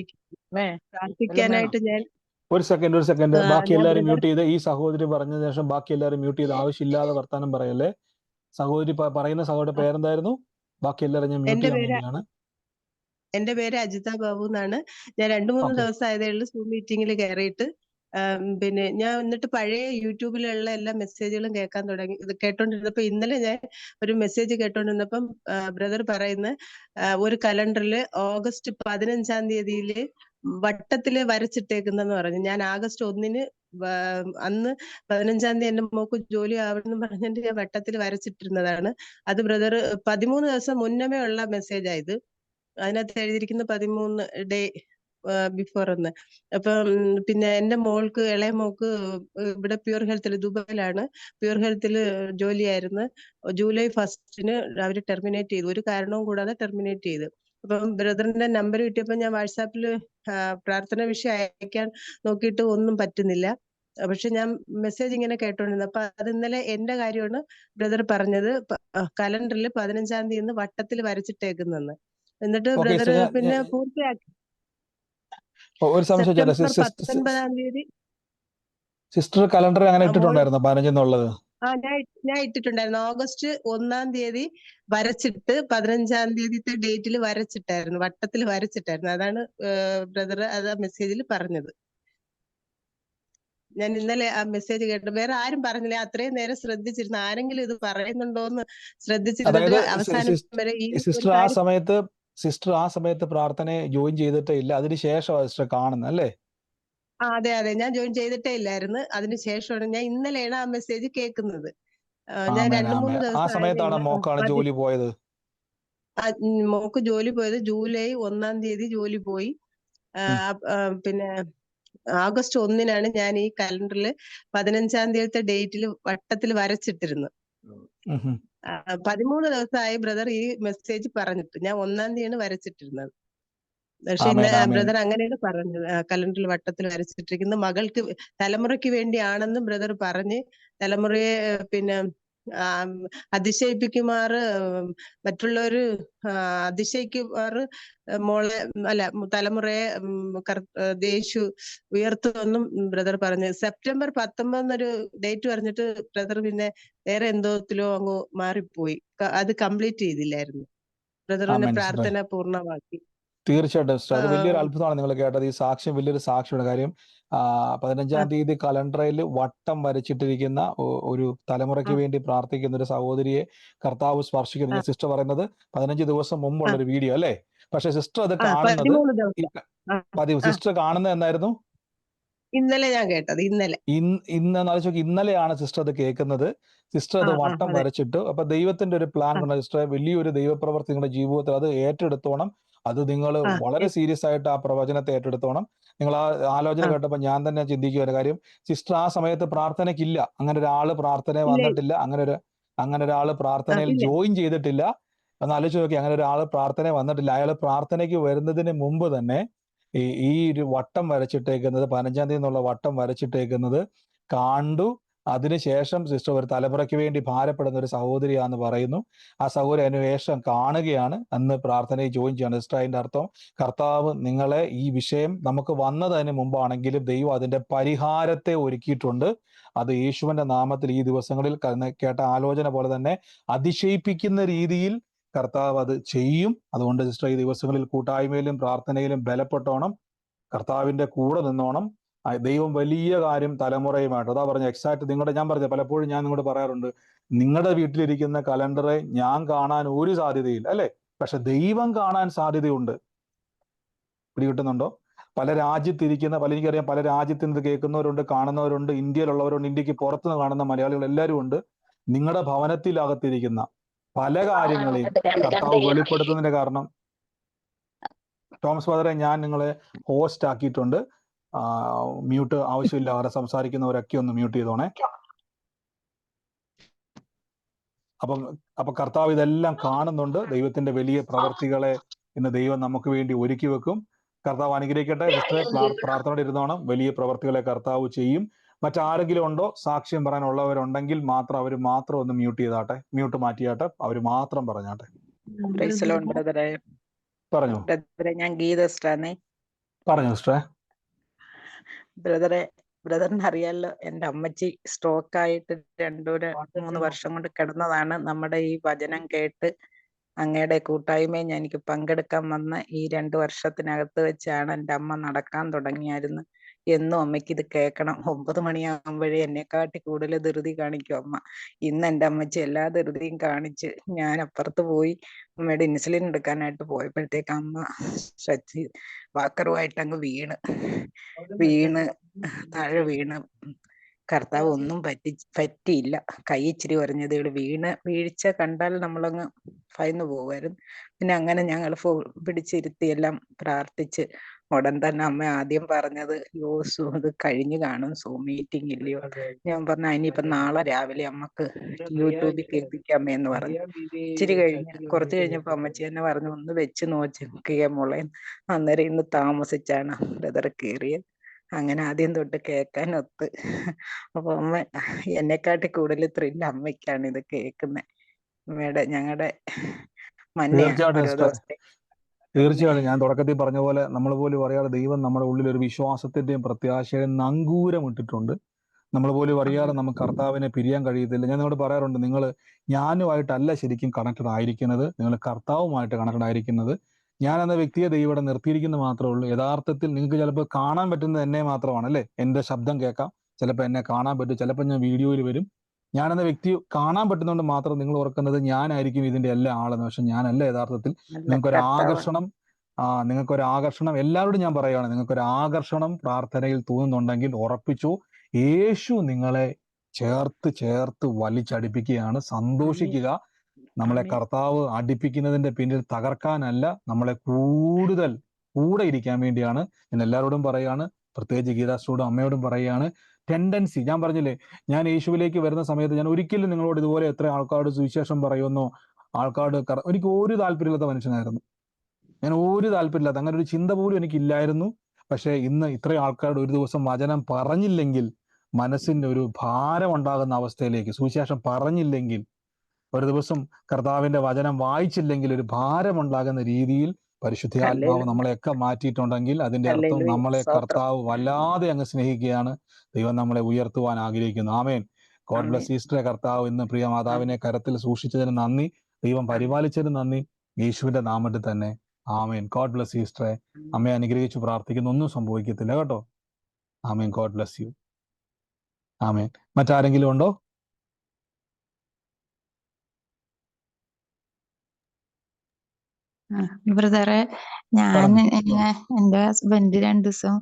പ്രാർത്ഥിക്കാനായിട്ട് ഞാൻ ഒരു സെക്കൻഡ് ബാക്കി എല്ലാവരും മ്യൂട്ട് ചെയ്ത്. ഈ സഹോദരി പറഞ്ഞ ശേഷം ബാക്കി എല്ലാവരും മ്യൂട്ട് ചെയ്ത്. ആവശ്യമില്ലാതെ വർത്താനം പറയല്ലേ. സഹോദരി പറയുന്ന സഹോദരി പേരെന്തായിരുന്നു? ബാക്കി എല്ലാവരും ഞാൻ മ്യൂട്ട് ചെയ്യാൻ വേണ്ടിയാണ്. എന്റെ പേര് അജിത ബാബു എന്നാണ്. ഞാൻ 2-3 ദിവസമായതേ ഉള്ളൂ സൂം മീറ്റിംഗിൽ കയറിയിട്ട്. പിന്നെ ഞാൻ എന്നിട്ട് പഴയ യൂട്യൂബിലുള്ള എല്ലാ മെസ്സേജുകളും കേട്ടോണ്ടിരുന്നപ്പോ ഇന്നലെ ഞാൻ ഒരു മെസ്സേജ് കേട്ടോണ്ടിരുന്നപ്പം ബ്രദർ പറയുന്ന ഒരു കലണ്ടറിൽ ഓഗസ്റ്റ് 15-ാം തീയതിയില് വട്ടത്തില് വരച്ചിട്ടേക്കുന്നെന്ന് പറഞ്ഞു. ഞാൻ ആഗസ്റ്റ് 1-ന് അന്ന് 15-ാം തീയതി എന്റെ മോക്ക് ജോലി ആവണമെന്ന് പറഞ്ഞിട്ട് ഞാൻ വട്ടത്തിൽ വരച്ചിട്ടിരുന്നതാണ്. അത് ബ്രദർ 13 ദിവസം മുന്നമേ ഉള്ള മെസ്സേജ് ആയത്. അതിനകത്ത് എഴുതിയിരിക്കുന്ന 13 ഡേ ബിഫോർ എന്ന്. അപ്പം പിന്നെ എന്റെ മോൾക്ക്, ഇളയ മോക്ക് ഇവിടെ പ്യൂർ ഹെൽത്തിൽ, ദുബായിലാണ് പ്യൂർ ഹെൽത്തിൽ ജോലിയായിരുന്നു. ജൂലൈ 1-ന് അവര് ടെർമിനേറ്റ് ചെയ്തു. ഒരു കാരണവും കൂടാതെ ടെർമിനേറ്റ് ചെയ്തു. അപ്പം ബ്രദറിന്റെ നമ്പർ കിട്ടിയപ്പോൾ ഞാൻ വാട്സാപ്പിൽ പ്രാർത്ഥന വിഷയം അയക്കാൻ നോക്കിയിട്ട് ഒന്നും പറ്റുന്നില്ല. പക്ഷെ ഞാൻ മെസ്സേജ് ഇങ്ങനെ കേട്ടോണ്ടിരുന്നു. അപ്പൊ അത് ഇന്നലെ എന്റെ കാര്യമാണ് ബ്രദർ പറഞ്ഞത്. കലണ്ടറിൽ 15-ാം തീയതി വട്ടത്തിൽ വരച്ചിട്ടേക്കുന്നെന്ന്. എന്നിട്ട് ബ്രദർ പിന്നെ പൂർത്തിയാക്കി. സെപ്റ്റംബർ 19-ാം തീയതി സിസ്റ്റർ കലണ്ടർ അങ്ങനെ ഇട്ടിട്ടുണ്ടായിരുന്നു 15 എന്നുള്ളത്. ഞാൻ ഇട്ടിട്ടുണ്ടായിരുന്നു. ഓഗസ്റ്റ് 1-ാം തീയതി വരച്ചിട്ട് 15-ാം തീയതിത്തെ ഡേറ്റിൽ വരച്ചിട്ടായിരുന്നു, വട്ടത്തിൽ വരച്ചിട്ടായിരുന്നു. അതാണ് ബ്രദർ അത് മെസ്സേജിൽ പറഞ്ഞത്. ഞാൻ ഇന്നലെ ആ മെസ്സേജ് കേട്ടു. വേറെ ആരും പറഞ്ഞില്ല. അത്രയും നേരം ശ്രദ്ധിച്ചിരുന്നു. ആരെങ്കിലും ഇത് പറയുന്നുണ്ടോന്ന് ശ്രദ്ധിച്ചിരുന്നത് അവസാനം വരെ. ഈ സിസ്റ്റർ ആ സമയത്ത് പ്രാർത്ഥനയെ ജോയിൻ ചെയ്തിട്ടേ ഇല്ല. അതിനുശേഷം സിസ്റ്റർ കാണുന്നത് അല്ലേ? അതെ, ഞാൻ ജോയിൻ ചെയ്തിട്ടേ ഇല്ലായിരുന്നു. അതിനുശേഷമാണ് ഞാൻ ഇന്നലെയാണ് ആ മെസ്സേജ് കേൾക്കുന്നത്. ഞാൻ 2-3 ദിവസം ആ സമയത്താണ് മോക്കാണ് ജോലി പോയത്. മോക്ക് ജോലി പോയത് ജൂലൈ 1-ാം തീയതി ജോലി പോയി. പിന്നെ ആഗസ്റ്റ് 1-നാണ് ഞാൻ ഈ കലണ്ടറിൽ 15-ാം തീയതിത്തെ ഡേറ്റിൽ വട്ടത്തിൽ വരച്ചിട്ടിരുന്നു. 13 ദിവസമായി ബ്രദർ ഈ മെസ്സേജ് പറഞ്ഞിട്ട്. ഞാൻ 1-ാം തീയതിയാണ് വരച്ചിട്ടിരുന്നത്. പക്ഷെ ഇന്ന് ബ്രദർ അങ്ങനെയാണ് പറഞ്ഞത്. കലണ്ടറിൽ വട്ടത്തിൽ വരച്ചിട്ടിരിക്കുന്ന മകൾക്ക് തലമുറയ്ക്ക് വേണ്ടിയാണെന്നും ബ്രദർ പറഞ്ഞ്, തലമുറയെ പിന്നെ അതിശയിപ്പിക്കുമാറ്, മറ്റുള്ളവര് അതിശയിക്കുമാറ് മോളെ അല്ല തലമുറയെ യേശു ഉയർത്തുമെന്നും ബ്രദർ പറഞ്ഞു. സെപ്റ്റംബർ 19 ഡേറ്റ് പറഞ്ഞിട്ട് ബ്രദർ പിന്നെ വേറെ എന്തോത്തിലോ അങ്ങ് മാറിപ്പോയി. അത് കംപ്ലീറ്റ് ചെയ്തില്ലായിരുന്നു. ബ്രദറിന്റെ പ്രാർത്ഥന പൂർണ്ണമാക്കി. തീർച്ചയായിട്ടും അത് വലിയൊരു അത്ഭുതമാണ് നിങ്ങൾ കേട്ടത്. ഈ സാക്ഷ്യം വലിയൊരു സാക്ഷിയുടെ കാര്യം. 15-ാം തീയതി കലണ്ടറിൽ വട്ടം വരച്ചിട്ടിരിക്കുന്ന ഒരു തലമുറയ്ക്ക് വേണ്ടി പ്രാർത്ഥിക്കുന്ന ഒരു സഹോദരിയെ കർത്താവ് സ്പർശിക്കുന്നത്. സിസ്റ്റർ പറയുന്നത് 15 ദിവസം മുമ്പുള്ള ഒരു വീഡിയോ അല്ലേ? പക്ഷെ സിസ്റ്റർ അത് കാണുന്നത് സിസ്റ്റർ കാണുന്നത് എന്നായിരുന്നു? ഇന്നലെ ഞാൻ കേട്ടത്. ഇന്നലെയാണ് സിസ്റ്റർ അത് കേൾക്കുന്നത്. സിസ്റ്റർ അത് വട്ടം വരച്ചിട്ട്. അപ്പൊ ദൈവത്തിന്റെ ഒരു പ്ലാൻ കൊണ്ട് സിസ്റ്റർ വലിയൊരു ദൈവപ്രവർത്തി നിങ്ങളുടെ ജീവിതത്തിൽ അത് ഏറ്റെടുത്തോണം. അത് നിങ്ങൾ വളരെ സീരിയസ് ആയിട്ട് ആ പ്രവചനത്തെ ഏറ്റെടുത്തോണം. നിങ്ങൾ ആ ആലോചന കേട്ടപ്പോൾ ഞാൻ തന്നെ ചിന്തിക്കുക ഒരു കാര്യം. സിസ്റ്റർ ആ സമയത്ത് പ്രാർത്ഥനയ്ക്കില്ല. അങ്ങനെ ഒരാള് പ്രാർത്ഥന വന്നിട്ടില്ല. അങ്ങനെ ഒരാള് പ്രാർത്ഥനയിൽ ജോയിൻ ചെയ്തിട്ടില്ല. ഒന്ന് ആലോചിച്ച് നോക്കി. അങ്ങനെ ഒരാള് പ്രാർത്ഥന വന്നിട്ടില്ല. അയാൾ പ്രാർത്ഥനയ്ക്ക് വരുന്നതിന് മുമ്പ് തന്നെ ഈ ഒരു വട്ടം വരച്ചിട്ടേക്കുന്നത്, 15-ാം തീയതി എന്നുള്ള വട്ടം വരച്ചിട്ടേക്കുന്നത് കണ്ടു. അതിനുശേഷം സിസ്റ്റർ ഒരു തലമുറയ്ക്ക് വേണ്ടി ഭാരപ്പെടുന്ന ഒരു സഹോദരിയാന്ന് പറയുന്നു. ആ സഹോദരി അതിനുശേഷം കാണുകയാണ്, അന്ന് പ്രാർത്ഥനയിൽ ജോയിൻ ചെയ്യാണ്. സിസ്റ്റർ അതിന്റെ അർത്ഥം കർത്താവ് നിങ്ങളെ ഈ വിഷയം നമുക്ക് വന്നതിന് മുമ്പാണെങ്കിലും ദൈവം അതിന്റെ പരിഹാരത്തെ ഒരുക്കിയിട്ടുണ്ട്. അത് യേശുവിന്റെ നാമത്തിൽ ഈ ദിവസങ്ങളിൽ കേട്ട ആലോചന പോലെ തന്നെ അതിശയിപ്പിക്കുന്ന രീതിയിൽ കർത്താവ് അത് ചെയ്യും. അതുകൊണ്ട് സിസ്റ്റർ ഈ ദിവസങ്ങളിൽ കൂട്ടായ്മയിലും പ്രാർത്ഥനയിലും ബലപ്പെട്ടോണം, കർത്താവിന്റെ കൂടെ നിന്നോണം. ദൈവം വലിയ കാര്യം തലമുറയുമായിട്ട്, അതാ പറഞ്ഞ എക്സാക്ട് നിങ്ങളുടെ, ഞാൻ പറഞ്ഞ പലപ്പോഴും ഞാൻ നിങ്ങളോട് പറയാറുണ്ട്, നിങ്ങളുടെ വീട്ടിലിരിക്കുന്ന കലണ്ടറെ ഞാൻ കാണാൻ ഒരു സാധ്യതയില്ല, അല്ലെ? പക്ഷെ ദൈവം കാണാൻ സാധ്യതയുണ്ട്. പിടികിട്ടുന്നുണ്ടോ? പല രാജ്യത്തിരിക്കുന്ന, എനിക്കറിയാം പല രാജ്യത്ത് നിന്ന് കേൾക്കുന്നവരുണ്ട്, കാണുന്നവരുണ്ട്, ഇന്ത്യയിലുള്ളവരുണ്ട്, ഇന്ത്യക്ക് പുറത്തുനിന്ന് കാണുന്ന മലയാളികൾ എല്ലാവരും ഉണ്ട്. നിങ്ങളുടെ ഭവനത്തിലകത്തിരിക്കുന്ന പല കാര്യങ്ങളെയും കർത്താവ് വെളിപ്പെടുത്തുന്നതിന്റെ കാരണം, തോമസ് ഫാദറെ, ഞാൻ നിങ്ങളെ ഹോസ്റ്റ് ആക്കിയിട്ടുണ്ട്. മ്യൂട്ട് ആവശ്യമില്ല, അവരെ സംസാരിക്കുന്നവരൊക്കെ ഒന്ന് മ്യൂട്ട് ചെയ്തോണേ. അപ്പൊ കർത്താവ് ഇതെല്ലാം കാണുന്നുണ്ട്. ദൈവത്തിന്റെ വലിയ പ്രവർത്തികളെ ഇന്ന് ദൈവം നമുക്ക് വേണ്ടി ഒരുക്കി വെക്കും. കർത്താവ് അനുഗ്രഹിക്കട്ടെ. സിസ്റ്ററെ, പ്രാർത്ഥനയോടെ ഇരുന്നോണം. വലിയ പ്രവർത്തികളെ കർത്താവ് ചെയ്യും. മറ്റാരെങ്കിലും ഉണ്ടോ സാക്ഷ്യം പറയാനുള്ളവരുണ്ടെങ്കിൽ മാത്രം അവർ മാത്രം ഒന്ന് മ്യൂട്ട് ചെയ്താട്ടെ, മ്യൂട്ട് മാറ്റിയാട്ടെ, അവർ മാത്രം പറഞ്ഞാട്ടെ. പറഞ്ഞു ഞാൻ ഗീത സിസ്റ്ററാണേ. പറഞ്ഞു സിസ്റ്ററെ. ബ്രദറിന് അറിയാലോ, എന്റെ അമ്മച്ചി സ്ട്രോക്ക് ആയിട്ട് 2-3 വർഷം കൊണ്ട് കിടന്നതാണ്. നമ്മുടെ ഈ വചനം കേട്ട് അങ്ങയുടെ കൂട്ടായ്മയും എനിക്ക് പങ്കെടുക്കാൻ വന്ന ഈ 2 വർഷത്തിനകത്ത് വെച്ചാണ് എൻ്റെ അമ്മ നടക്കാൻ തുടങ്ങിയായിരുന്നു. എന്നും അമ്മയ്ക്ക് ഇത് കേൾക്കണം. 9 മണിയാകുമ്പോഴേ എന്നെക്കാട്ടി കൂടുതൽ ധൃതി കാണിക്കും അമ്മ. ഇന്ന് എൻ്റെ അമ്മച്ചി എല്ലാ ധൃതിയും കാണിച്ച് ഞാൻ അപ്പുറത്ത് പോയി അമ്മയുടെ ഇൻസുലിൻ എടുക്കാനായിട്ട് പോയപ്പോഴത്തേക്ക് അമ്മ വാക്കറുമായിട്ട് അങ്ങ് വീണ് താഴെ വീണ്. കർത്താവ് ഒന്നും പറ്റിയില്ല. കൈ ഇച്ചിരി ഉരഞ്ഞതേ ഉള്ളൂ. വീഴ്ച കണ്ടാൽ നമ്മളങ്ങ് ഭയന്നു പോകുമായിരുന്നു. പിന്നെ അങ്ങനെ ഞങ്ങൾ പിടിച്ചിരുത്തി എല്ലാം പ്രാർത്ഥിച്ച് ഉടൻ തന്നെ അമ്മ ആദ്യം പറഞ്ഞത്, യോസു അത് കഴിഞ്ഞു കാണും, സൂം മീറ്റിംഗ് ഇല്ലയോ? ഞാൻ പറഞ്ഞു ഇനിയിപ്പം നാളെ രാവിലെ അമ്മക്ക് യൂട്യൂബിൽ കേൾപ്പിക്കാമേ എന്ന് പറഞ്ഞു. ഇച്ചിരി കുറച്ച് കഴിഞ്ഞപ്പോ അമ്മച്ചി തന്നെ പറഞ്ഞു, ഒന്ന് വെച്ച് നോക്കിയ മോളെ. അന്നേരം ഇന്ന് താമസിച്ചാണ് ബ്രദർ കയറിയത്. അങ്ങനെ ആദ്യം തൊട്ട് കേൾക്കാൻ ഒത്ത്. അപ്പൊ അമ്മ എന്നെക്കാട്ടി കൂടുതൽ ത്രില്ല് അമ്മയ്ക്കാണ് ഇത് കേൾക്കുന്നത്. അമ്മയുടെ ഞങ്ങളുടെ തീർച്ചയായിട്ടും ഞാൻ തുടക്കത്തിൽ പറഞ്ഞ പോലെ, നമ്മൾ പോലും അറിയാതെ ദൈവം നമ്മുടെ ഉള്ളിൽ ഒരു വിശ്വാസത്തിന്റെയും പ്രത്യാശയുടെയും നങ്കൂരം ഇട്ടിട്ടുണ്ട്. നമ്മൾ പോലും അറിയാതെ നമുക്ക് കർത്താവിനെ പിരിയാൻ കഴിയത്തില്ല. ഞാൻ നിങ്ങളോട് പറയാറുണ്ട്, നിങ്ങൾ ഞാനുമായിട്ടല്ല ശരിക്കും കണക്റ്റഡ് ആയിരിക്കുന്നത്, നിങ്ങൾ കർത്താവുമായിട്ട് കണക്റ്റഡ് ആയിരിക്കുന്നത്. ഞാൻ എന്ന വ്യക്തിയെ ദൈവം ഇവിടെ നിർത്തിയിരിക്കുന്നത് മാത്രമേ ഉള്ളൂ. യഥാർത്ഥത്തിൽ നിങ്ങൾക്ക് ചിലപ്പോൾ കാണാൻ പറ്റുന്നത് എന്നെ മാത്രമാണ്, അല്ലേ? എൻ്റെ ശബ്ദം കേൾക്കാം, ചിലപ്പോൾ എന്നെ കാണാൻ പറ്റും, ചിലപ്പോൾ ഞാൻ വീഡിയോയിൽ വരും. ഞാൻ എന്ന വ്യക്തി കാണാൻ പറ്റുന്നതുകൊണ്ട് മാത്രം നിങ്ങൾ ഓർക്കുന്നത് ഞാനായിരിക്കും ഇതിന്റെ എല്ലാ ആളെന്ന്. പക്ഷെ ഞാനല്ല. യഥാർത്ഥത്തിൽ നിങ്ങൾക്കൊരു ആകർഷണം എല്ലാവരോടും ഞാൻ പറയുകയാണ്, നിങ്ങൾക്കൊരു ആകർഷണം പ്രാർത്ഥനയിൽ തോന്നുന്നുണ്ടെങ്കിൽ ഉറപ്പിച്ചു, യേശു നിങ്ങളെ ചേർത്ത് വലിച്ചടിപ്പിക്കുകയാണ്. സന്തോഷിക്കുക. നമ്മളെ കർത്താവ് അടുപ്പിക്കുന്നതിന്റെ പിന്നിൽ തകർക്കാനല്ല, നമ്മളെ കൂടുതൽ കൂടെ ഇരിക്കാൻ വേണ്ടിയാണ്. ഞാൻ എല്ലാവരോടും പറയാണ്, പ്രത്യേകിച്ച് ഗീതാസ്റ്റോടും അമ്മയോടും പറയുകയാണ്. ടെൻഡൻസി, ഞാൻ പറഞ്ഞില്ലേ, ഞാൻ യേശുവിലേക്ക് വരുന്ന സമയത്ത് ഞാൻ ഒരിക്കലും നിങ്ങളോട് ഇതുപോലെ എത്ര ആൾക്കാരോട് സുവിശേഷം പറയുമെന്നോ, എനിക്ക് ഒരു താല്പര്യമില്ലാത്ത മനുഷ്യനായിരുന്നു ഞാൻ. ഒരു താല്പര്യമില്ലാത്ത, അങ്ങനെ ഒരു ചിന്ത പോലും എനിക്കില്ലായിരുന്നു. പക്ഷെ ഇന്ന് ഇത്രയും ആൾക്കാരോട് ഒരു ദിവസം വചനം പറഞ്ഞില്ലെങ്കിൽ മനസ്സിന് ഒരു ഭാരം ഉണ്ടാകുന്ന അവസ്ഥയിലേക്ക്, സുവിശേഷം പറഞ്ഞില്ലെങ്കിൽ, ഒരു ദിവസം കർത്താവിന്റെ വചനം വായിച്ചില്ലെങ്കിൽ ഒരു ഭാരം ഉണ്ടാകുന്ന രീതിയിൽ പരിശുദ്ധാത്മാവ് നമ്മളെയൊക്കെ മാറ്റിയിട്ടുണ്ടെങ്കിൽ അതിന്റെ അർത്ഥം നമ്മളെ കർത്താവ് വല്ലാതെ അങ്ങ് സ്നേഹിക്കുകയാണ്. ദൈവം നമ്മളെ ഉയർത്തുവാൻ ആഗ്രഹിക്കുന്നു. ആമേൻ. ഗോഡ് ബ്ലസ് ഈസ്റ്ററെ. കർത്താവ് ഇന്ന് പ്രിയ മാതാവിനെ കരത്തിൽ സൂക്ഷിച്ചതിന് നന്ദി, ദൈവം പരിപാലിച്ചതിന് നന്ദി, യേശുവിന്റെ നാമത്തിൽ തന്നെ. ആമേൻ. ഗോഡ് ബ്ലസ് ഈസ്റ്ററെ. അമ്മയെ അനുഗ്രഹിച്ച് പ്രാർത്ഥിക്കുന്നു. ഒന്നും സംഭവിക്കത്തില്ല കേട്ടോ. ആമേൻ. God bless you. ആമേൻ. മറ്റാരെങ്കിലും ഉണ്ടോ? ബ്രദറെ, ഞാൻ എന്റെ ഹസ്ബൻഡ് 2 ദിവസം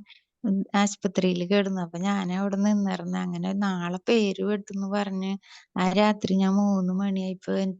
ആശുപത്രിയിൽ കിടന്നു. അപ്പൊ ഞാൻ അവിടെ നിന്നിരുന്നു. അങ്ങനെ നാളെ പേര് വെട്ടെന്ന് പറഞ്ഞ് ആ രാത്രി ഞാൻ 3 മണിയായിപ്പോ ഞാൻ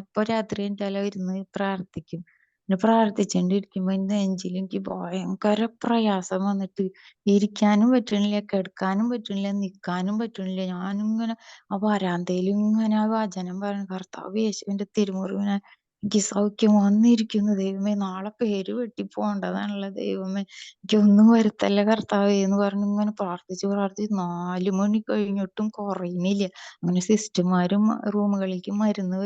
ഇപ്പൊ രാത്രി എന്തായാലും ഇരുന്ന് പ്രാർത്ഥിക്കും. പ്രാർത്ഥിച്ചോണ്ടിരിക്കുമ്പോ നെഞ്ചിൽ എനിക്ക് ഭയങ്കര പ്രയാസം വന്നിട്ട് ഇരിക്കാനും പറ്റണില്ല, കിടക്കാനും പറ്റണില്ല, നിക്കാനും പറ്റണില്ല. ഞാനിങ്ങനെ ആ വരാന്തയിൽ ഇങ്ങനെ ആ വചനം പറഞ്ഞു, കർത്താവ് യേശുവിന്റെ തിരുമുറിവിനെ എനിക്ക് സൗഖ്യം വന്നിരിക്കുന്നു ദൈവമേ, നാളെ പേര് വെട്ടി പോണ്ടതാണല്ലോ ദൈവമേ, എനിക്കൊന്നും വരുത്തല്ല കർത്താവേ എന്ന് പറഞ്ഞ് ഇങ്ങനെ പ്രാർത്ഥിച്ച് 4 മണി കഴിഞ്ഞിട്ടും കുറയുന്നില്ല. അങ്ങനെ സിസ്റ്റർമാരും റൂമുകളിലേക്ക് മരുന്ന്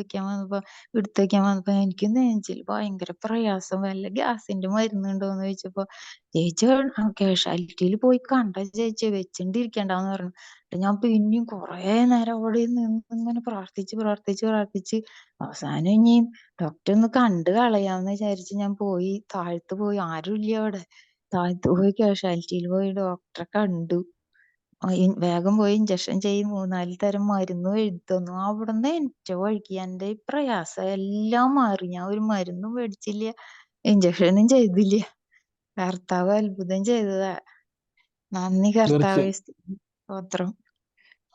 എടുത്തു വെക്കാൻ വന്നപ്പോ എനിക്ക് നെഞ്ചിൽ ഭയങ്കര പ്രയാസം, വല്ല ഗ്യാസിന്റെ മരുന്നുണ്ടോന്ന് ചോദിച്ചപ്പോ ചേച്ചി കാഷ്വാലിറ്റിയിൽ പോയി കണ്ട ചേച്ചി, വെച്ചിണ്ടിരിക്കണ്ടെന്ന് പറഞ്ഞു. ഞാൻ പിന്നെയും കുറെ നേരം അവിടെ നിന്ന് ഇങ്ങനെ പ്രാർത്ഥിച്ച് അവസാനം ഇനി ഡോക്ടർ ഒന്ന് കണ്ടു കളയാന്ന് വിചാരിച്ച് ഞാൻ പോയി, താഴത്ത് പോയി. ആരും ഇല്ല അവിടെ. താഴത്ത് പോയി കാഷ്വാലിറ്റിയിൽ പോയി ഡോക്ടറെ കണ്ടു. വേഗം പോയി ഇഞ്ചക്ഷൻ ചെയ്യും, 3-4 തരം മരുന്നും എഴുതി തന്നു. അവിടുന്ന് എന്റെ വഴിക്ക് എന്റെ ഈ പ്രയാസം എല്ലാം മാറി. ഞാൻ ഒരു മരുന്നും മേടിച്ചില്ല, ഇഞ്ചക്ഷനും ചെയ്തില്ല. കർത്താവ് അത്ഭുതം ചെയ്തതാ. നന്ദി കർത്താവേ, സ്തോത്രം.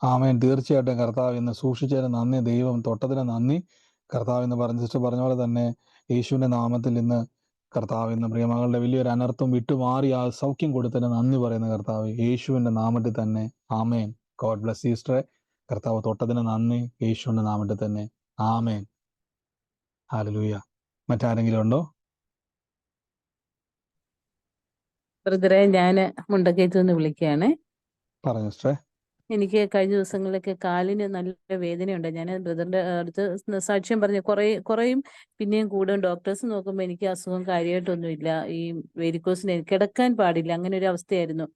ആമേൻ. തീർച്ചയായിട്ടും കർത്താവ് ഇന്ന് സൂക്ഷിച്ചതിന് നന്ദി, ദൈവം തൊട്ടതിന് നന്ദി. കർത്താവ് എന്ന് പറഞ്ഞ പോലെ തന്നെ യേശുവിന്റെ നാമത്തിൽ ഇന്ന് കർത്താവ് ഇന്ന് പ്രിയമകളുടെ വലിയൊരു അനർത്ഥം വിട്ടുമാറി ആ സൗഖ്യം കൊടുത്തതിന് നന്ദി പറയുന്ന കർത്താവ് യേശുവിന്റെ നാമത്തിൽ തന്നെ. ആമേൻ. ഗോഡ് ബ്ലസ് സിസ്റ്ററെ. കർത്താവ് തൊട്ടതിന് നന്ദി, യേശുവിന്റെ നാമത്തിൽ തന്നെ. ആമേൻ. ഹല്ലേലൂയ. മറ്റാരെങ്കിലും ഉണ്ടോ? ബ്രദറെ, ഞാൻ മുണ്ടക്കയത്ത് നിന്ന് വിളിക്കുകയാണ്. പറഞ്ഞു സിസ്റ്ററെ. എനിക്ക് കഴിഞ്ഞ ദിവസങ്ങളിലൊക്കെ കാലിന് നല്ല വേദനയുണ്ട്. ഞാൻ ബ്രദറിന്റെ അടുത്ത് സാക്ഷ്യം പറഞ്ഞു, കുറേയും പിന്നെയും കൂടും. ഡോക്ടേഴ്സ് നോക്കുമ്പോൾ എനിക്ക് അസുഖം കാര്യമായിട്ടൊന്നുമില്ല. ഈ വെരിക്കോസിന് കിടക്കാൻ പാടില്ല, അങ്ങനെ ഒരു അവസ്ഥയായിരുന്നു.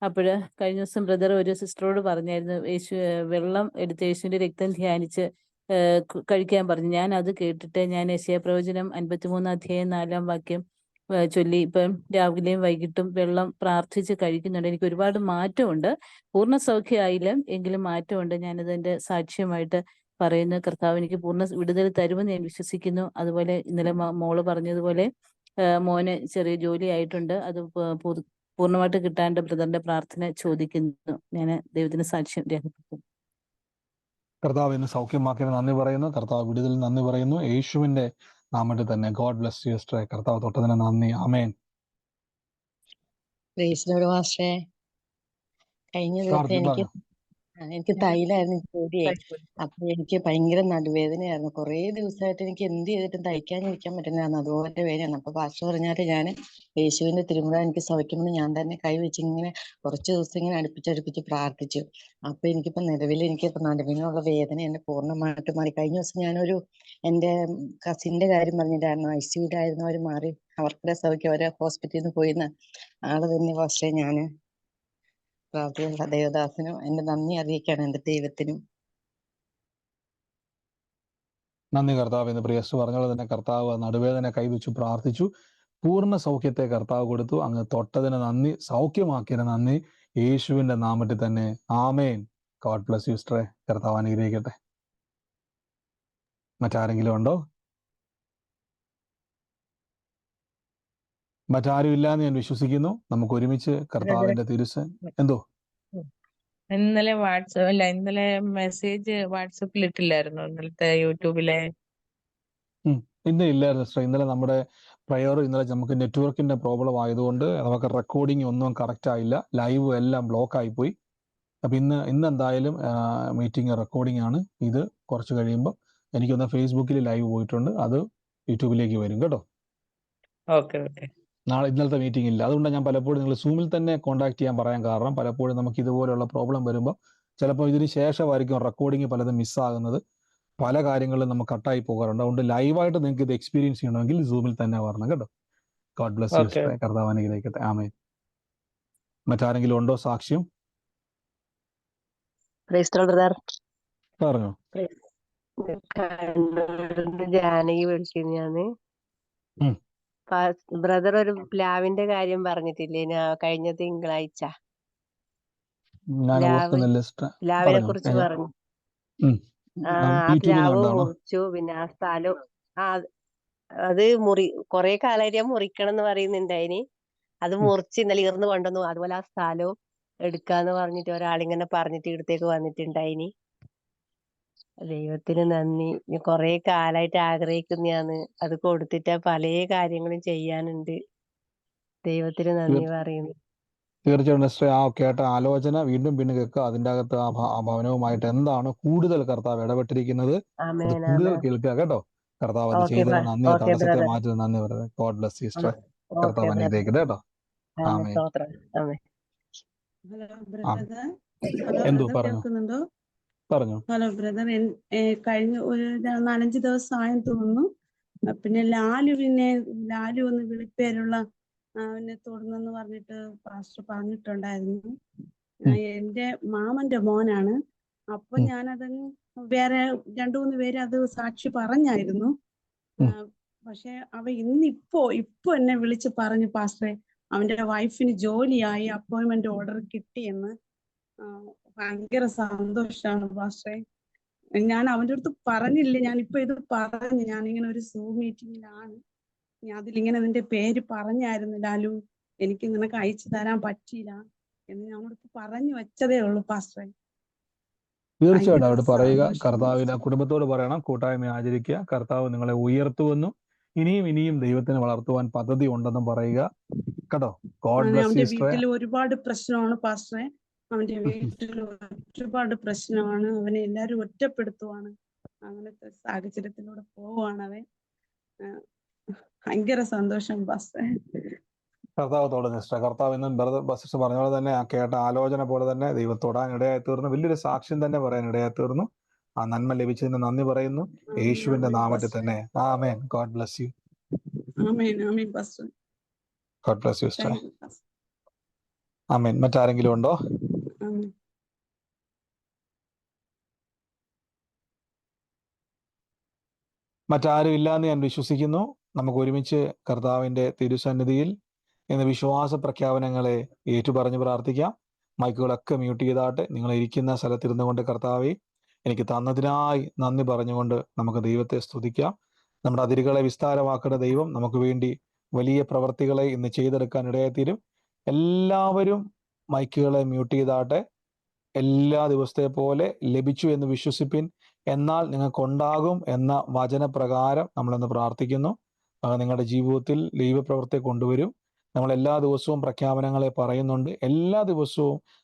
അപ്പോൾ കഴിഞ്ഞ ദിവസം ബ്രദർ ഒരു സിസ്റ്ററോട് പറഞ്ഞായിരുന്നു, വെള്ളം എടുത്ത് യേശുവിന്റെ രക്തം ധ്യാനിച്ച് കഴിക്കാൻ പറഞ്ഞു. ഞാൻ അത് കേട്ടിട്ട് ഞാൻ യെശയ്യാപ്രവചനം 53-4 ചൊല്ലി ഇപ്പം രാവിലെയും വൈകിട്ടും വെള്ളം പ്രാർത്ഥിച്ച് കഴിക്കുന്നുണ്ട്. എനിക്ക് ഒരുപാട് മാറ്റമുണ്ട്. പൂർണ്ണ സൗഖ്യമായില്ല, എങ്കിലും മാറ്റമുണ്ട്. ഞാനത് എൻ്റെ സാക്ഷ്യമായിട്ട് പറയുന്നു. കർത്താവ് എനിക്ക് പൂർണ്ണ വിടുതൽ തരുമെന്ന് ഞാൻ വിശ്വസിക്കുന്നു. അതുപോലെ ഇന്നലെ മോള് പറഞ്ഞതുപോലെ മോന് ചെറിയ ജോലി ആയിട്ടുണ്ട്. അത് പൂർണ്ണമായിട്ട് കിട്ടാണ്ട് ബ്രദറിന്റെ പ്രാർത്ഥന ചോദിക്കുന്നു. ഞാൻ ദൈവത്തിന് സാക്ഷ്യം രേഖപ്പെടുത്തുന്നു. കർത്താവ് ഇന്ന് സൗഖ്യമാക്കിയതിന് നന്ദി പറയുന്നു. കർത്താവ് വിടുതലിന് നന്ദി പറയുന്നു. യേശുവിന്റെ നാമത്തിൽ തന്നെ. ഗോഡ് ബ്ലസ് യു സിസ്റ്ററെ. കർത്താവ് തൊട്ടതിന് നന്ദി. ആമേൻ. മാഷേ, കഴിഞ്ഞ ദിവസം എനിക്ക് തൈലായിരുന്നു ജോലിയെ. അപ്പൊ എനിക്ക് ഭയങ്കര നടുവേദനയായിരുന്നു. കുറെ ദിവസമായിട്ട് എനിക്ക് എന്ത് ചെയ്തിട്ടും തയ്ക്കാനിരിക്കാൻ പറ്റുന്നതായിരുന്നു. അതുപോലെ വേദനയാണ്. അപ്പൊ പാസ്റ്റർ പറഞ്ഞാല് ഞാൻ യേശുവിന്റെ തിരുമുറ എനിക്ക് സൗഖ്യമെന്ന് ഞാൻ തന്നെ കൈവച്ച് ഇങ്ങനെ കുറച്ച് ദിവസം ഇങ്ങനെ അടുപ്പിച്ചടുപ്പിച്ച് പ്രാർത്ഥിച്ചു. അപ്പൊ എനിക്കിപ്പോ നിലവിൽ എനിക്കിപ്പോ നടുവിനുള്ള വേദന എന്നെ പൂർണ്ണമായിട്ട് മാറി. കഴിഞ്ഞ ദിവസം ഞാനൊരു എന്റെ കസിന്റെ കാര്യം പറഞ്ഞിട്ടായിരുന്നു, ICUലായിരുന്നു. അവർ മാറി, അവർക്കുടെ സൗഖ്യം, അവരെ ഹോസ്പിറ്റലിൽ നിന്ന് പോയിന്ന് ആള് തന്നെ. പക്ഷേ ഞാന് പ്രാർത്ഥിക്കുന്ന ദേവദാസനും എന്റെ നന്ദി അറിയിക്കാണ്, എന്റെ ദൈവത്തിനും. നന്ദി കർത്താവ്. എന്ന് പ്രിയസ് പറഞ്ഞത് തന്നെ കർത്താവ് നടുവേദന കൈവച്ചു പ്രാർത്ഥിച്ചു. പൂർണ്ണ സൗഖ്യത്തെ കർത്താവ് കൊടുത്തു. അങ്ങ് തൊട്ടതിന് നന്ദി, സൗഖ്യമാക്കിയതിന് നന്ദി, യേശുവിന്റെ നാമത്തിൽ തന്നെ. ആമേൻ. ഗോഡ് ബ്ലസ് യു സിസ്റ്ററെ. കർത്താവ് അനുഗ്രഹിക്കട്ടെ. മറ്റാരെങ്കിലും ഉണ്ടോ? മറ്റാരും ഇല്ലാന്ന് ഞാൻ വിശ്വസിക്കുന്നു. നമുക്ക് ഒരുമിച്ച് കർത്താവിന്റെ എന്തോ ഇന്നലെ ഇന്നലെ മെസ്സേജ് വാട്സപ്പിൽ ഇട്ടില്ലായിരുന്നു, ഇന്നലത്തെ യൂട്യൂബിലെ. ഇന്ന് ഇല്ലായിരുന്നു സിസ്റ്റർ. ഇന്നലെ നമ്മുടെ ഇന്നലെ നമുക്ക് നെറ്റ്വർക്കിന്റെ പ്രോബ്ലം ആയതുകൊണ്ട് നമുക്ക് റെക്കോർഡിംഗ് ഒന്നും കറക്റ്റ് ആയില്ല. ലൈവ് എല്ലാം ബ്ലോക്ക് ആയിപ്പോയി. അപ്പൊ ഇന്ന് എന്തായാലും മീറ്റിംഗ് റെക്കോർഡിംഗ് ആണ്. ഇത് കുറച്ച് കഴിയുമ്പോൾ എനിക്കൊന്ന് ഫേസ്ബുക്കിൽ ലൈവ് പോയിട്ടുണ്ട്, അത് യൂട്യൂബിലേക്ക് വരും കേട്ടോ. ഓക്കെ. നാളെ ഇന്നലത്തെ മീറ്റിംഗ് ഇല്ല. അതുകൊണ്ട് ഞാൻ പലപ്പോഴും നിങ്ങൾ സൂമിൽ തന്നെ കോൺടാക്ട് ചെയ്യാൻ പറയാൻ കാരണം, പലപ്പോഴും നമുക്ക് ഇതുപോലുള്ള പ്രോബ്ലം വരുമ്പോൾ ചിലപ്പോൾ ഇതിന് ശേഷമായിരിക്കും റെക്കോർഡിംഗ് പലതും മിസ്സാകുന്നത്. പല കാര്യങ്ങളും നമുക്ക് കട്ടായി പോകാറുണ്ട്. അതുകൊണ്ട് ലൈവായിട്ട് നിങ്ങൾക്ക് ഇത് എക്സ്പീരിയൻസ് ചെയ്യണമെങ്കിൽ സൂമിൽ തന്നെ വരണം കേട്ടോ. ഗോഡ് ബ്ലസ് യു സിസ്റ്ററെ. കർത്താവ് അനുഗ്രഹിക്കട്ടെ. ആമേൻ. മറ്റാരെങ്കിലും ഉണ്ടോ സാക്ഷ്യം? പറഞ്ഞോ. ജാനകി വിളിച്ചിരുന്നു ഞാന്. ബ്രദർ ഒരു പ്ലാവിന്റെ കാര്യം പറഞ്ഞിട്ടില്ലേ കഴിഞ്ഞ തിങ്കളാഴ്ച? പ്ലാവിനെ കുറിച്ച് പറഞ്ഞു. ആ പ്ലാവ് മുറിച്ചു. പിന്നെ ആ സ്ഥലം അത് കൊറേ കാലായിട്ട് ഞാൻ മുറിക്കണം എന്ന് പറയുന്നുണ്ടായിന്. അത് മുറിച്ച് ഇന്നലെ ഇർന്ന് കൊണ്ടുവന്നു. അതുപോലെ ആ സ്ഥലവും എടുക്കാന്ന് പറഞ്ഞിട്ട് ഒരാളിങ്ങനെ പറഞ്ഞിട്ട് ഇവിടത്തേക്ക് വന്നിട്ടുണ്ടായിനി. ദൈവത്തിന് നന്ദി. കൊറേ കാലായിട്ട് ആഗ്രഹിക്കുന്നതാണ്. അത് കൊടുത്തിട്ട് പല കാര്യങ്ങളും ചെയ്യാനുണ്ട്. ദൈവത്തിന് നന്ദി പറയുന്നു. തീർച്ചയായിട്ടും ആ കേട്ട ആലോചന വീണ്ടും കേൾക്കുക. അതിൻ്റെ അകത്ത് ആ ഭവനവുമായിട്ട് എന്താണ് കൂടുതൽ കർത്താവ് ഇടപെട്ടിരിക്കുന്നത് അത് കൂടുതൽ കേൾക്കുക കേട്ടോ. കർത്താവ് അത് ചെയ്തത് നന്ദി, തടസ്സത്തെ മാറ്റുന്നത് നന്ദി പറയുന്നത്. God bless you sister. കർത്താവ് അനുഗ്രഹിക്കട്ടെ കേട്ടോ. ആമേൻ. എന്തോ പറഞ്ഞു. ഹലോ ബ്രദർ, കഴിഞ്ഞ ഒരു 4-5 ദിവസമായെന്ന് തോന്നുന്നു. പിന്നെ ലാലു ഒന്ന് വിളിപ്പേരുള്ള അവനെ തൊടുന്നെന്ന് പറഞ്ഞിട്ട് പാസ്റ്റർ പറഞ്ഞിട്ടുണ്ടായിരുന്നു. എന്റെ മാമന്റെ മോനാണ്. അപ്പൊ ഞാനതങ്ങ് വേറെ 2-3 പേര് അത് സാക്ഷി പറഞ്ഞായിരുന്നു. പക്ഷെ അവ ഇപ്പൊ എന്നെ വിളിച്ച് പറഞ്ഞു, പാസ്റ്ററെ അവന്റെ വൈഫിന് ജോലിയായി, അപ്പോയിന്റ്മെന്റ് ഓർഡർ കിട്ടിയെന്ന്. ഭയങ്കര സന്തോഷാണ് പാസ്റ്ററെ. ഞാൻ അവന്റെ അടുത്ത് പറഞ്ഞില്ല, ഞാനിപ്പോ ഇത് പറഞ്ഞു. ഞാനിങ്ങനെ ഒരു സൂം മീറ്റിംഗിലാണ്, ഞാൻ അതിലിങ്ങനെ നിന്റെ പേര് പറഞ്ഞായിരുന്നു ലാലു, എനിക്ക് നിനക്ക് അയച്ചു തരാൻ പറ്റിയില്ല എന്ന് ഞാൻ അവനടുത്ത് പറഞ്ഞു വെച്ചതേ ഉള്ളൂ പാസ്റ്ററെ. തീർച്ചയായിട്ടും ഭയങ്കര അവിടെ പറയുക, സന്തോഷം കർത്താവിന്റെ പാസ്റ്ററെ. കുടുംബത്തോട് പറയണം, കൂട്ടായ്മ ആചരിക്കുക, കർത്താവ് നിങ്ങളെ ഉയർത്തുവെന്നും ഇനിയും ദൈവത്തിന് വളർത്തുവാൻ പദ്ധതി ഉണ്ടെന്നും പറയുക കേട്ടോ. ഗോഡ് ബ്ലസ് അവന്റെ സിസ്റ്ററെ. വീട്ടിൽ ഒരുപാട് പ്രശ്നമാണ് പാസ്റ്ററെ. അവന്റെ വീട്ടിൽ ഒരുപാട് പ്രശ്നമാണ്. അവനെ എല്ലാരും ഒറ്റപ്പെടുത്തുവാണ്. അങ്ങനത്തെ സാഹചര്യത്തിലൂടെ പോവാണ് അവൻ. ഭയങ്കര സന്തോഷം പാസ്റ്ററെ. കർത്താവത്തോട് സിസ്റ്റർ, കർത്താവ് ഇന്നും ബ്രദർ സിസ്റ്റർ പറഞ്ഞ പോലെ തന്നെ ആ കേട്ട ആലോചന പോലെ തന്നെ ദൈവത്തോടാൻ ഇടയായി തീർന്നു. വലിയൊരു സാക്ഷ്യം തന്നെ പറയാൻ ഇടയായി തീർന്നു. ആ നന്മ ലഭിച്ചതിന് നന്ദി പറയുന്നു യേശുവിന്റെ നാമത്തിൽ തന്നെ. ആമേൻ. God bless you. ആമേൻ ആമേൻ pastor. God bless you sister. Thank you pastor. ആമേൻ. മറ്റാരെങ്കിലും ഉണ്ടോ? ആമേൻ. മറ്റാരും ഇല്ലാന്ന് ഞാൻ വിശ്വസിക്കുന്നു. നമുക്ക് ഒരുമിച്ച് കർത്താവിന്റെ തിരുസന്നിധിയിൽ ഇന്ന് വിശ്വാസ പ്രഖ്യാപനങ്ങളെ ഏറ്റുപറഞ്ഞ് പ്രാർത്ഥിക്കാം. മൈക്കുകളൊക്കെ മ്യൂട്ട് ചെയ്താട്ടെ. നിങ്ങൾ ഇരിക്കുന്ന സ്ഥലത്തിരുന്നു കൊണ്ട് കർത്താവെ എനിക്ക് തന്നതിനായി നന്ദി പറഞ്ഞുകൊണ്ട് നമുക്ക് ദൈവത്തെ സ്തുതിക്കാം. നമ്മുടെ അതിരുകളെ വിസ്താരമാക്കുന്ന ദൈവം നമുക്ക് വേണ്ടി വലിയ പ്രവർത്തികളെ ഇന്ന് ചെയ്തെടുക്കാൻ ഇടയായിത്തീരും. എല്ലാവരും മൈക്കുകളെ മ്യൂട്ട് ചെയ്താട്ടെ. എല്ലാ ദിവസത്തെ പോലെ ലഭിച്ചു എന്ന് വിശ്വസിപ്പിൻ, എന്നാൽ നിങ്ങൾക്കുണ്ടാകും എന്ന വചനപ്രകാരം നമ്മളിന്ന് പ്രാർത്ഥിക്കുന്നു. നിങ്ങളുടെ ജീവിതത്തിൽ ദൈവപ്രവൃത്തി കൊണ്ടുവരും. നമ്മൾ എല്ലാ ദിവസവും പ്രഖ്യാപനങ്ങളെ പറയുന്നുണ്ട്. എല്ലാ ദിവസവും